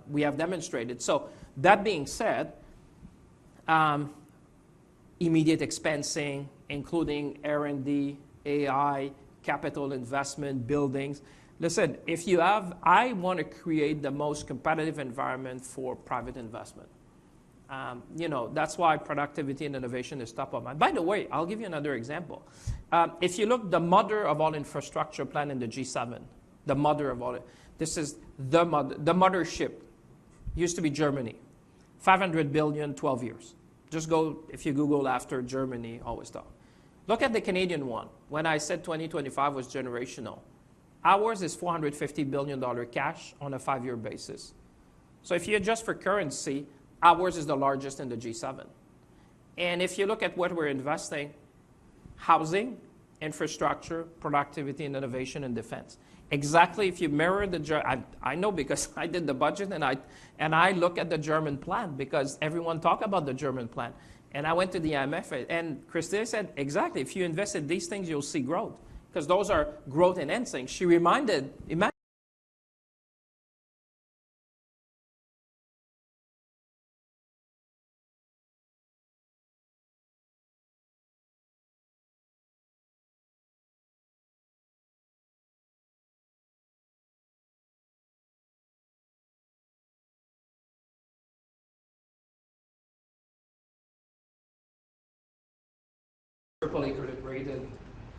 We have demonstrated. So that being said, immediate expensing, including R&D, AI, capital investment, buildings. Listen, I want to create the most competitive environment for private investment. That's why productivity and innovation is top of mind. By the way, I'll give you another example. If you look, the mother of all infrastructure plan in the G7, the mother of all it, this is the mothership, used to be Germany. 500 billion, 12 years. Just go, if you Google after Germany, always talk. Look at the Canadian one. When I said 2025 was generational, ours is $450 billion cash on a 5-year basis. So if you adjust for currency, ours is the largest in the G7. And if you look at what we're investing, housing, infrastructure, productivity and innovation, and defense. Exactly, if you mirror I know because I did the budget and I look at the German plan because everyone talk about the German plan. And I went to the IMF and Christine said, exactly, if you invest in these things, you'll see growth. Because those are growth enhancing. She reminded, imagine triple A credit rated,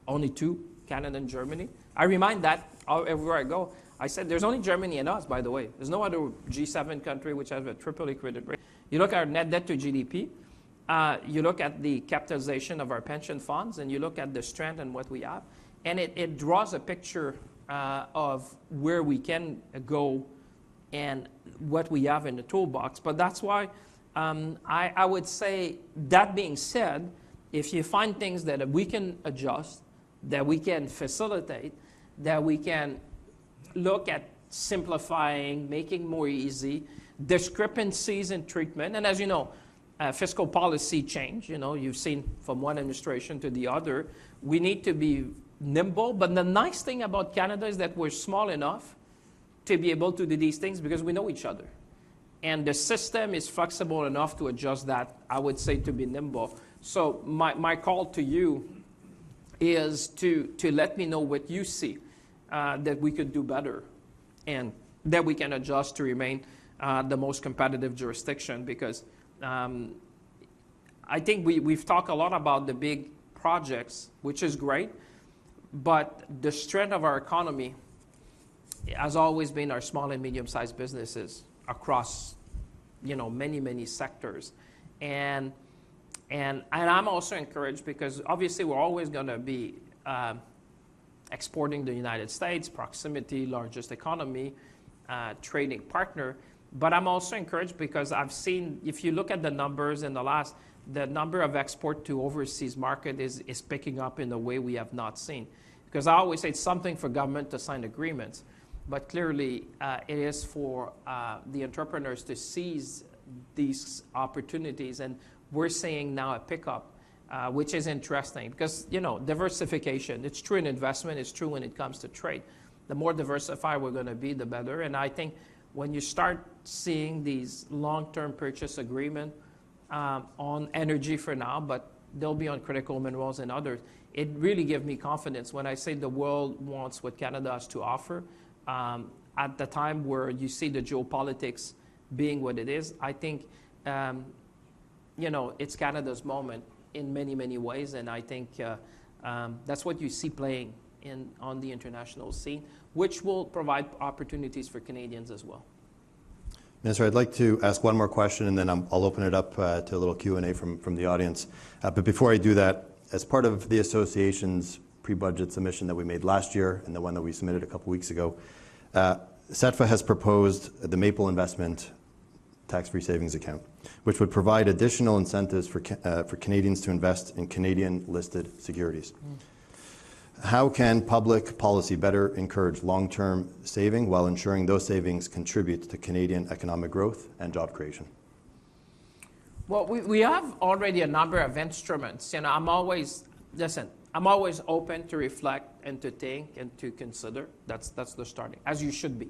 only 2, Canada and Germany. I remind that everywhere I go. I said, there's only Germany and us, by the way. There's no other G7 country which has a triple A credit rating. You look at our net debt to GDP, you look at the capitalization of our pension funds, and you look at the strength and what we have, and it draws a picture of where we can go and what we have in the toolbox. But that's why I would say, that being said, if you find things that we can adjust, that we can facilitate, that we can look at simplifying, making more easy, discrepancies in treatment, and as you know, fiscal policy change, you've seen from one administration to the other, we need to be nimble, but the nice thing about Canada is that we're small enough to be able to do these things because we know each other. And the system is flexible enough to adjust that, I would say, to be nimble. So my call to you is to let me know what you see that we could do better and that we can adjust to remain the most competitive jurisdiction, because I think we've talked a lot about the big projects, which is great, but the strength of our economy has always been our small and medium-sized businesses across many sectors. And I'm also encouraged because obviously we're always going to be exporting to the United States, proximity, largest economy, trading partner. But I'm also encouraged because I've seen, if you look at the numbers in the number of export to overseas market is picking up in a way we have not seen. Because I always say it's something for government to sign agreements, but clearly it is for the entrepreneurs to seize these opportunities. And we're seeing now a pickup which is interesting because, you know, diversification, it's true in investment, it's true when it comes to trade. The more diversified we're going to be, the better. And I think when you start seeing these long-term purchase agreement on energy for now, but they'll be on critical minerals and others, it really gives me confidence when I say the world wants what Canada has to offer. At the time where you see the geopolitics being what it is, I think, you know, it's Canada's moment in many, many ways. And I think that's what you see playing on the international scene, which will provide opportunities for Canadians as well. Minister, I'd like to ask one more question, and then I'll open it up to a little Q&A from the audience. But before I do that, as part of the association's pre-budget submission that we made last year and the one that we submitted a couple weeks ago, SETFA has proposed the Maple Investment Tax-Free Savings Account, which would provide additional incentives for Canadians to invest in Canadian-listed securities. How can public policy better encourage long-term saving while ensuring those savings contribute to Canadian economic growth and job creation? Well, we have already a number of instruments. You know, I'm always open to reflect and to think and to consider. That's the starting, as you should be,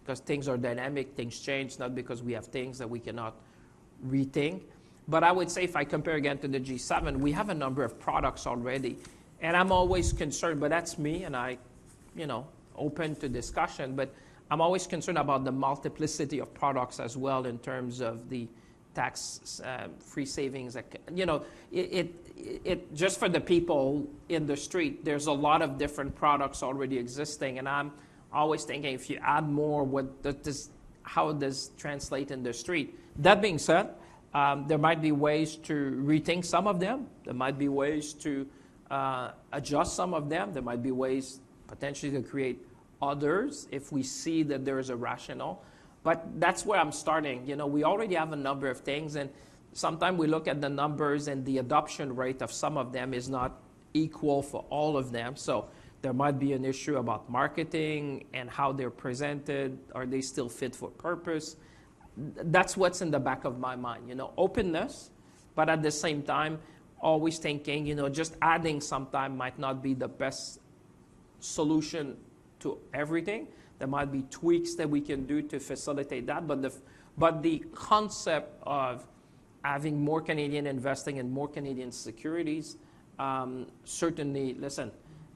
because things are dynamic, things change, not because we have things that we cannot rethink. But I would say if I compare again to the G7, we have a number of products already. And I'm always concerned, but that's me, and I, you know, open to discussion, but I'm always concerned about the multiplicity of products as well in terms of the tax-free savings. You know, it just for the people in the street, there's a lot of different products already existing, and I'm always thinking if you add more, how does this translate in the street? That being said, there might be ways to rethink some of them. There might be ways to adjust some of them. There might be ways potentially to create others if we see that there is a rationale. But that's where I'm starting. You know, we already have a number of things, and sometimes we look at the numbers and the adoption rate of some of them is not equal for all of them. So there might be an issue about marketing and how they're presented. Are they still fit for purpose? That's what's in the back of my mind. You know, openness, but at the same time, always thinking, you know, just adding sometime might not be the best solution to everything. There might be tweaks that we can do to facilitate that. But the concept of having more Canadian investing in more Canadian securities, certainly, listen,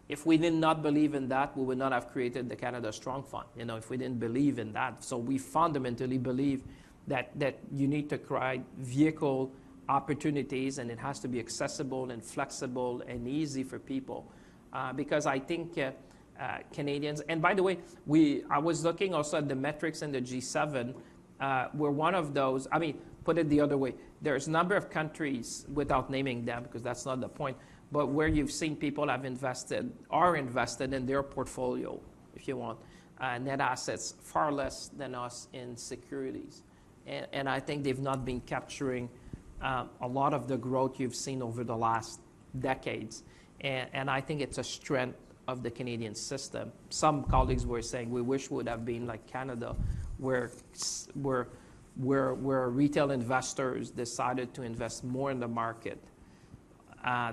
if we did not believe in that, we would not have created the Canada Strong Fund, you know, if we didn't believe in that. So we fundamentally believe that you need to create vehicle opportunities, and it has to be accessible and flexible and easy for people. Because I think Canadians, and by the way, I was looking also at the metrics in the G7, we're one of those, I mean, put it the other way, there's a number of countries, without naming them, because that's not the point, but where you've seen people are invested in their portfolio, if you want, net assets, far less than us in securities. And I think they've not been capturing a lot of the growth you've seen over the last decades. And I think it's a strength of the Canadian system. Some colleagues were saying we wish we would have been like Canada, where retail investors decided to invest more in the market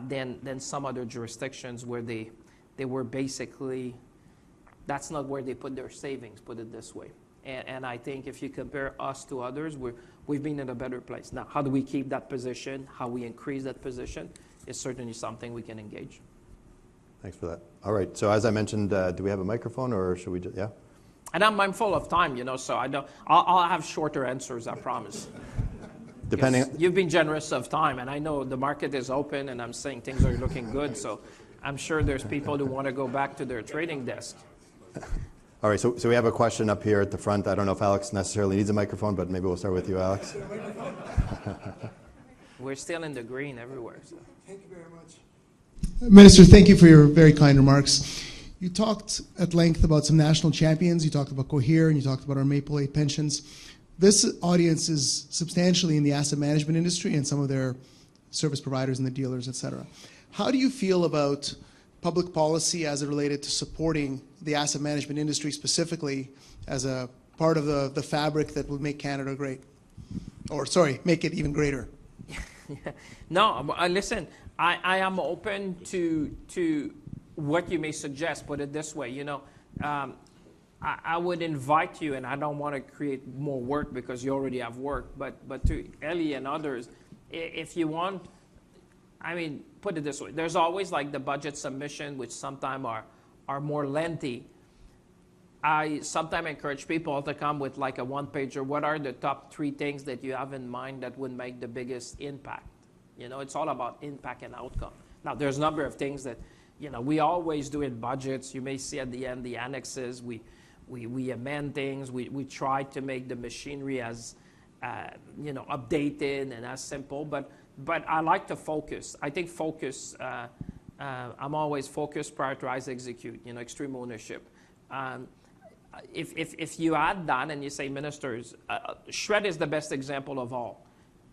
than some other jurisdictions where they were basically, that's not where they put their savings, put it this way. And I think if you compare us to others, we've been in a better place. Now, how do we keep that position? How we increase that position is certainly something we can engage. Thanks for that. All right. So as I mentioned, do we have a microphone, or should we just, yeah? And I'm mindful of time, you know, so I'll have shorter answers, I promise. Depending. You've been generous of time, and I know the market is open, and I'm saying things are looking good, so I'm sure there's people who want to go back to their trading desk. All right, so we have a question up here at the front. I don't know if Alex necessarily needs a microphone, but maybe we'll start with you, Alex. We're still in the green everywhere. So. Thank you very much. Minister, thank you for your very kind remarks. You talked at length about some national champions. You talked about Cohere, and you talked about our Maple 8 pensions. This audience is substantially in the asset management industry and some of their service providers and the dealers, et cetera. How do you feel about public policy as it related to supporting the asset management industry specifically as a part of the fabric that will make Canada great? Or, sorry, make it even greater. No, listen, I am open to what you may suggest. Put it this way, I would invite you, and I don't want to create more work because you already have work, but to Eli and others, if you want, put it this way, there's always like the budget submission, which sometimes are more lengthy. I sometimes encourage people to come with like a one-pager. What are the top 3 things that you have in mind that would make the biggest impact? It's all about impact and outcome. Now, there's a number of things that, we always do in budgets. You may see at the end the annexes. We amend things. We try to make the machinery as, updated and as simple. But I like to focus. I think focus, I'm always focus, prioritize, execute, extreme ownership. If you add that and you say, ministers, SHRED is the best example of all.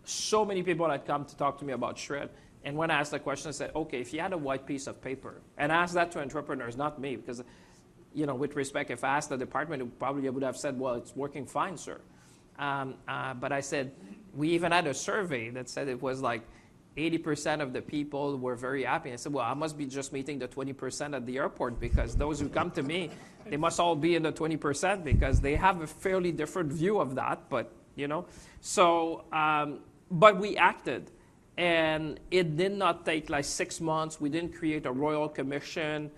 So many people had come to talk to me about SHRED. And when I asked the question, I said, okay, if you had a white piece of paper, and I asked that to entrepreneurs, not me, because, with respect, if I asked the department, it probably would have said, well, it's working fine, sir. But I said, we even had a survey that said it was like 80% of the people were very happy. I said, well, I must be just meeting the 20% at the airport, because those who come to me, they must all be in the 20% because they have a fairly different view of that. But, so, but we acted. And it did not take like 6 months. We didn't create a royal commission,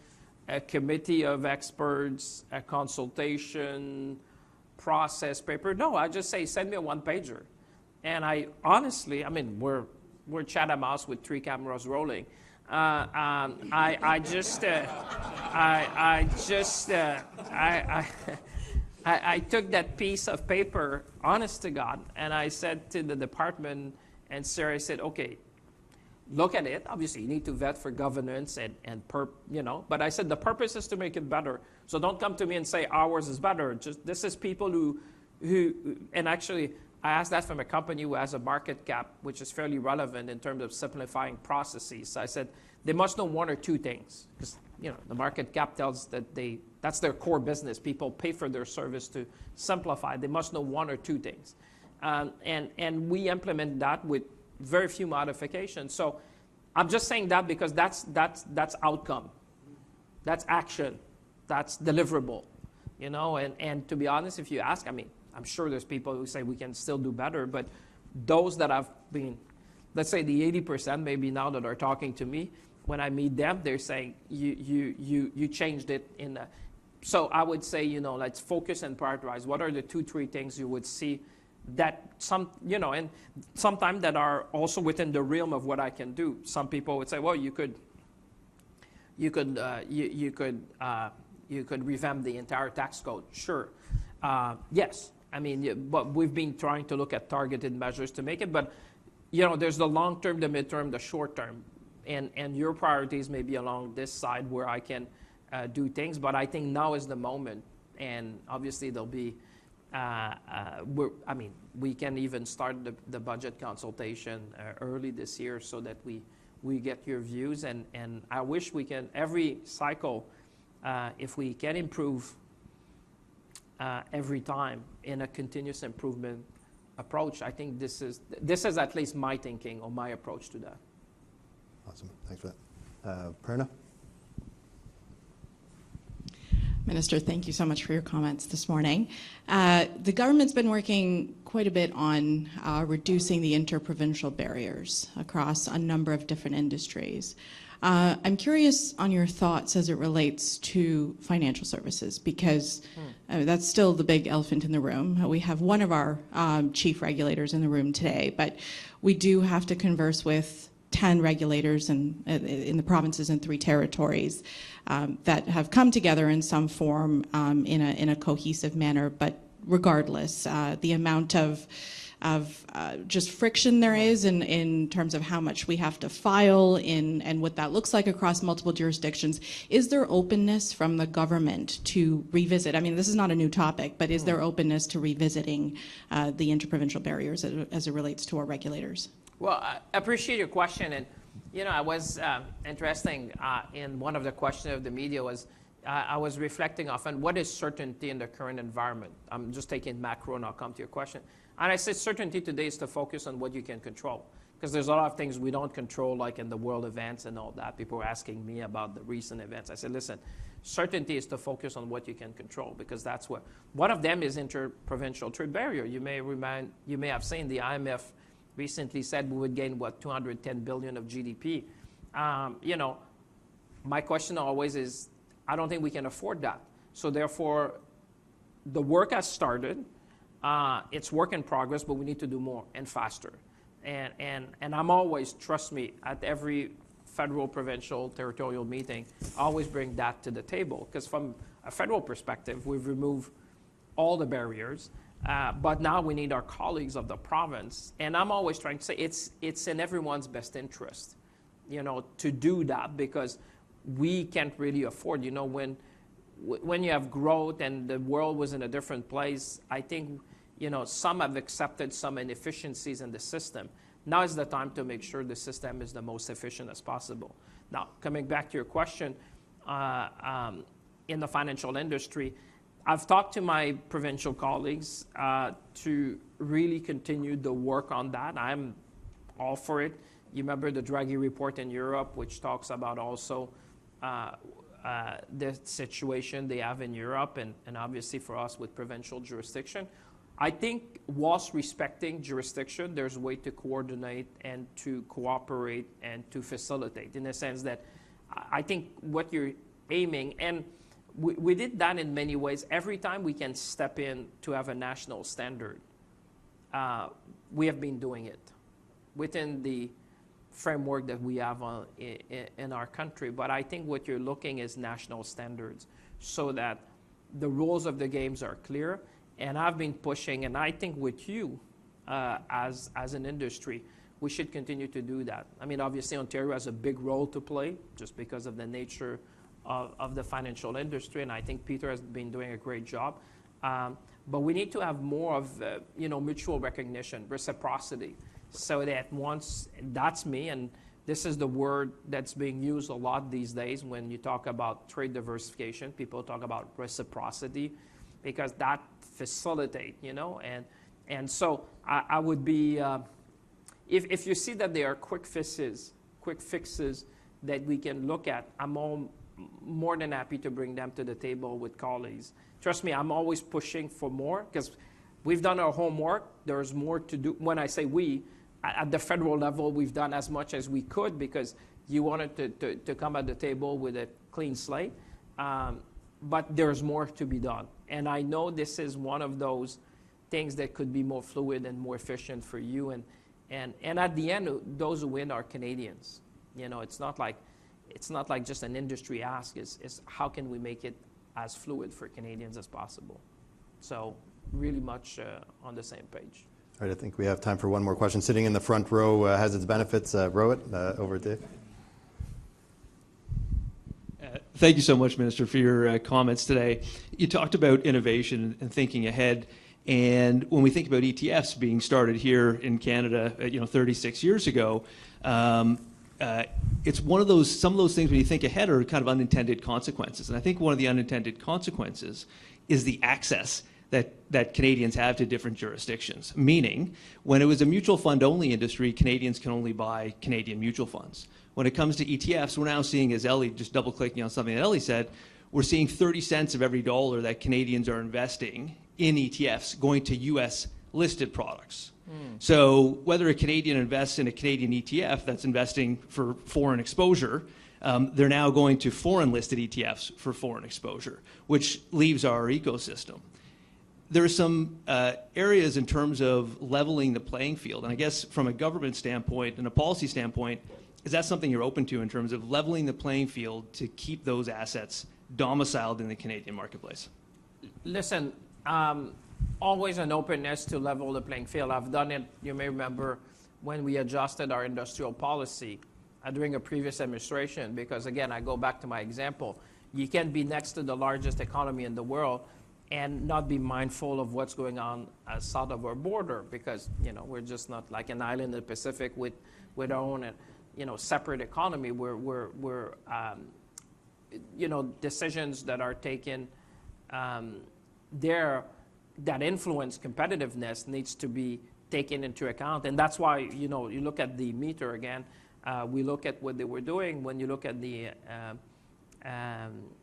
a committee of experts, a consultation process paper. No, I just say, send me a one-pager. And I honestly, we're Chatham House with 3 cameras rolling. I took that piece of paper, honest to God, and I said to the department and Sarah, I said, okay, look at it. Obviously, you need to vet for governance but I said the purpose is to make it better. So don't come to me and say ours is better. Just this is people who and actually, I asked that from a company who has a market cap, which is fairly relevant in terms of simplifying processes. So I said, they must know 1 or 2 things. Because, the market cap tells that that's their core business. People pay for their service to simplify. They must know 1 or 2 things. And we implement that with very few modifications. So I'm just saying that because that's outcome. That's action. That's deliverable. And to be honest, if you ask, I'm sure there's people who say we can still do better, but those that have been, let's say the 80% maybe now that are talking to me, when I meet them, they're saying, you changed it in a, so I would say, let's focus and prioritize. What are the 2-3 things you would see that and sometimes that are also within the realm of what I can do. Some people would say, well, you could revamp the entire tax code. Sure. Yes. But we've been trying to look at targeted measures to make it. But, there's the long term, the midterm, the short term. And your priorities may be along this side where I can do things. But I think now is the moment. And obviously there'll be, we can even start the budget consultation early this year so that we get your views. And I wish we can, every cycle, if we can improve every time in a continuous improvement approach, I think this is at least my thinking or my approach to that. Awesome. Thanks for that. Prerna? Minister, thank you so much for your comments this morning. The government's been working quite a bit on reducing the interprovincial barriers across a number of different industries. I'm curious on your thoughts as it relates to financial services, because that's still the big elephant in the room. We have one of our chief regulators in the room today, but we do have to converse with 10 regulators in the provinces and 3 territories that have come together in some form in a cohesive manner. But regardless, the amount of just friction there is in terms of how much we have to file and what that looks like across multiple jurisdictions. Is there openness from the government to revisit? This is not a new topic, but is there openness to revisiting the interprovincial barriers as it relates to our regulators? Well, I appreciate your question. And, I was interesting in one of the questions of the media was, I was reflecting often, what is certainty in the current environment? I'm just taking macro and I'll come to your question. And I said certainty today is to focus on what you can control. because there's a lot of things we don't control, like in the world events and all that. People are asking me about the recent events. I said, listen, certainty is to focus on what you can control, because that's what, one of them is interprovincial trade barrier. You may have seen the IMF recently said we would gain, what, 210 billion of GDP. You know, my question always is, I don't think we can afford that. So therefore, the work has started. It's work in progress, but we need to do more and faster. And I'm always, trust me, at every federal, provincial, territorial meeting, I always bring that to the table. Because from a federal perspective, we've removed all the barriers. But now we need our colleagues of the province. And I'm always trying to say it's in everyone's best interest, you know, to do that, because we can't really afford, you know, when you have growth and the world was in a different place, I think, you know, some have accepted some inefficiencies in the system. Now is the time to make sure the system is the most efficient as possible. Now, coming back to your question, in the financial industry, I've talked to my provincial colleagues to really continue the work on that. I'm all for it. You remember the Draghi report in Europe, which talks about also the situation they have in Europe, and obviously for us with provincial jurisdiction. I think whilst respecting jurisdiction, there's a way to coordinate and to cooperate and to facilitate, in the sense that I think what you're aiming, and we did that in many ways. Every time we can step in to have a national standard, we have been doing it within the framework that we have in our country. But I think what you're looking is national standards, so that the rules of the games are clear. And I've been pushing, and I think with you as an industry, we should continue to do that. I mean, obviously Ontario has a big role to play just because of the nature of the financial industry, and I think Peter has been doing a great job. But we need to have more of you know, mutual recognition, reciprocity, so that once, that's me, and this is the word that's being used a lot these days when you talk about trade diversification. People talk about reciprocity, because that facilitate, you know, and so I would be, if you see that there are quick fixes that we can look at, I'm more than happy to bring them to the table with colleagues. Trust me, I'm always pushing for more, because we've done our homework. There's more to do. When I say we, at the federal level, we've done as much as we could, because you wanted to come at the table with a clean slate. But there's more to be done. And I know this is one of those things that could be more fluid and more efficient for you. And at the end, those who win are Canadians. You know, it's not like just an industry ask. It's how can we make it as fluid for Canadians as possible. So really much on the same page. All right, I think we have time for one more question. Sitting in the front row has its benefits. Rowett, over to Dave. Thank you so much, Minister, for your comments today. You talked about innovation and thinking ahead. And when we think about ETFs being started here in Canada, 36 years ago, it's one of those, some of those things when you think ahead are kind of unintended consequences. And I think one of the unintended consequences is the access that Canadians have to different jurisdictions. Meaning, when it was a mutual fund only industry, Canadians can only buy Canadian mutual funds. When it comes to ETFs, we're now seeing, as Eli, just double clicking on something that Eli said, we're seeing 30 cents of every dollar that Canadians are investing in ETFs going to U.S. listed products. So whether a Canadian invests in a Canadian ETF that's investing for foreign exposure, they're now going to foreign listed ETFs for foreign exposure, which leaves our ecosystem. There are some areas in terms of leveling the playing field. And I guess from a government standpoint and a policy standpoint, is that something you're open to in terms of leveling the playing field to keep those assets domiciled in the Canadian marketplace? Listen, always an openness to level the playing field. I've done it, you may remember, when we adjusted our industrial policy during a previous administration, because again, I go back to my example. You can't be next to the largest economy in the world and not be mindful of what's going on south of our border, because we're just not like an island in the Pacific with our own separate economy. We're decisions that are taken there that influence competitiveness needs to be taken into account. And that's why, you know, you look at the meter again, we look at what they were doing. When you look at the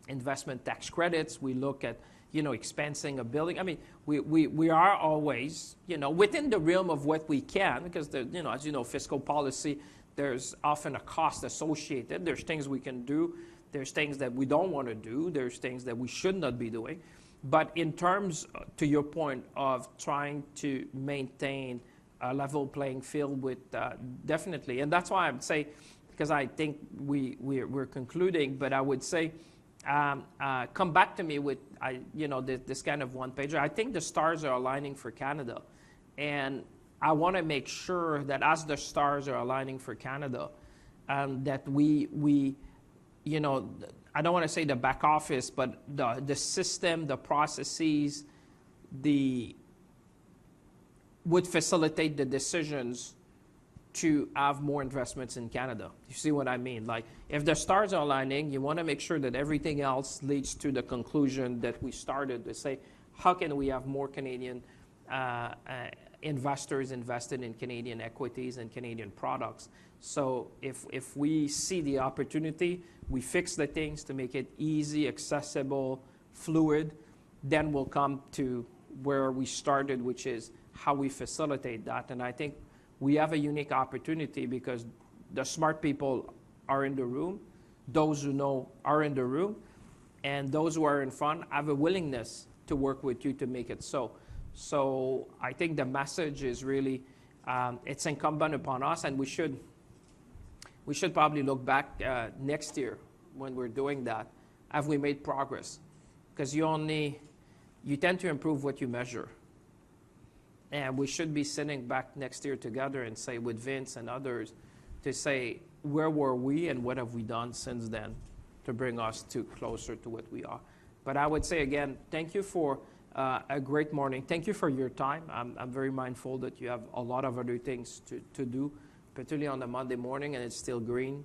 investment tax credits, we look at, you know, expensing a building. I mean, we are always, you know, within the realm of what we can, because, you know, as you know, fiscal policy, there's often a cost associated. There's things we can do. There's things that we don't want to do. There's things that we should not be doing. But in terms, to your point, of trying to maintain a level playing field with, definitely, and that's why I would say, because I think we're concluding, but I would say, come back to me with, you know, this kind of one-pager. I think the stars are aligning for Canada, and I want to make sure that as the stars are aligning for Canada, that we, you know, I don't want to say the back office, but the system, the processes, would facilitate the decisions to have more investments in Canada. You see what I mean? Like, if the stars are aligning, you want to make sure that everything else leads to the conclusion that we started to say, how can we have more Canadian investors invested in Canadian equities and Canadian products? So if we see the opportunity, we fix the things to make it easy, accessible, fluid, then we'll come to where we started, which is how we facilitate that. And I think we have a unique opportunity because the smart people are in the room, those who know are in the room, and those who are in front have a willingness to work with you to make it so. So I think the message is really, it's incumbent upon us, and we should probably look back next year when we're doing that. Have we made progress? Because you tend to improve what you measure. And we should be sitting back next year together and say, with Vince and others, to say, where were we and what have we done since then to bring us closer to what we are. But I would say, again, thank you for a great morning. Thank you for your time. I'm very mindful that you have a lot of other things to do, particularly on a Monday morning, and it's still green.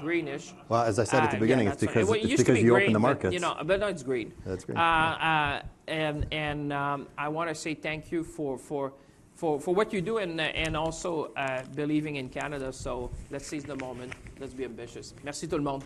Greenish. Well, as I said at the beginning, yeah, it's because, right. it's because you open the markets. But, you know, but no, it's green. That's green. And I want to say thank you for what you do and also believing in Canada. So let's seize the moment. Let's be ambitious. Merci tout le monde.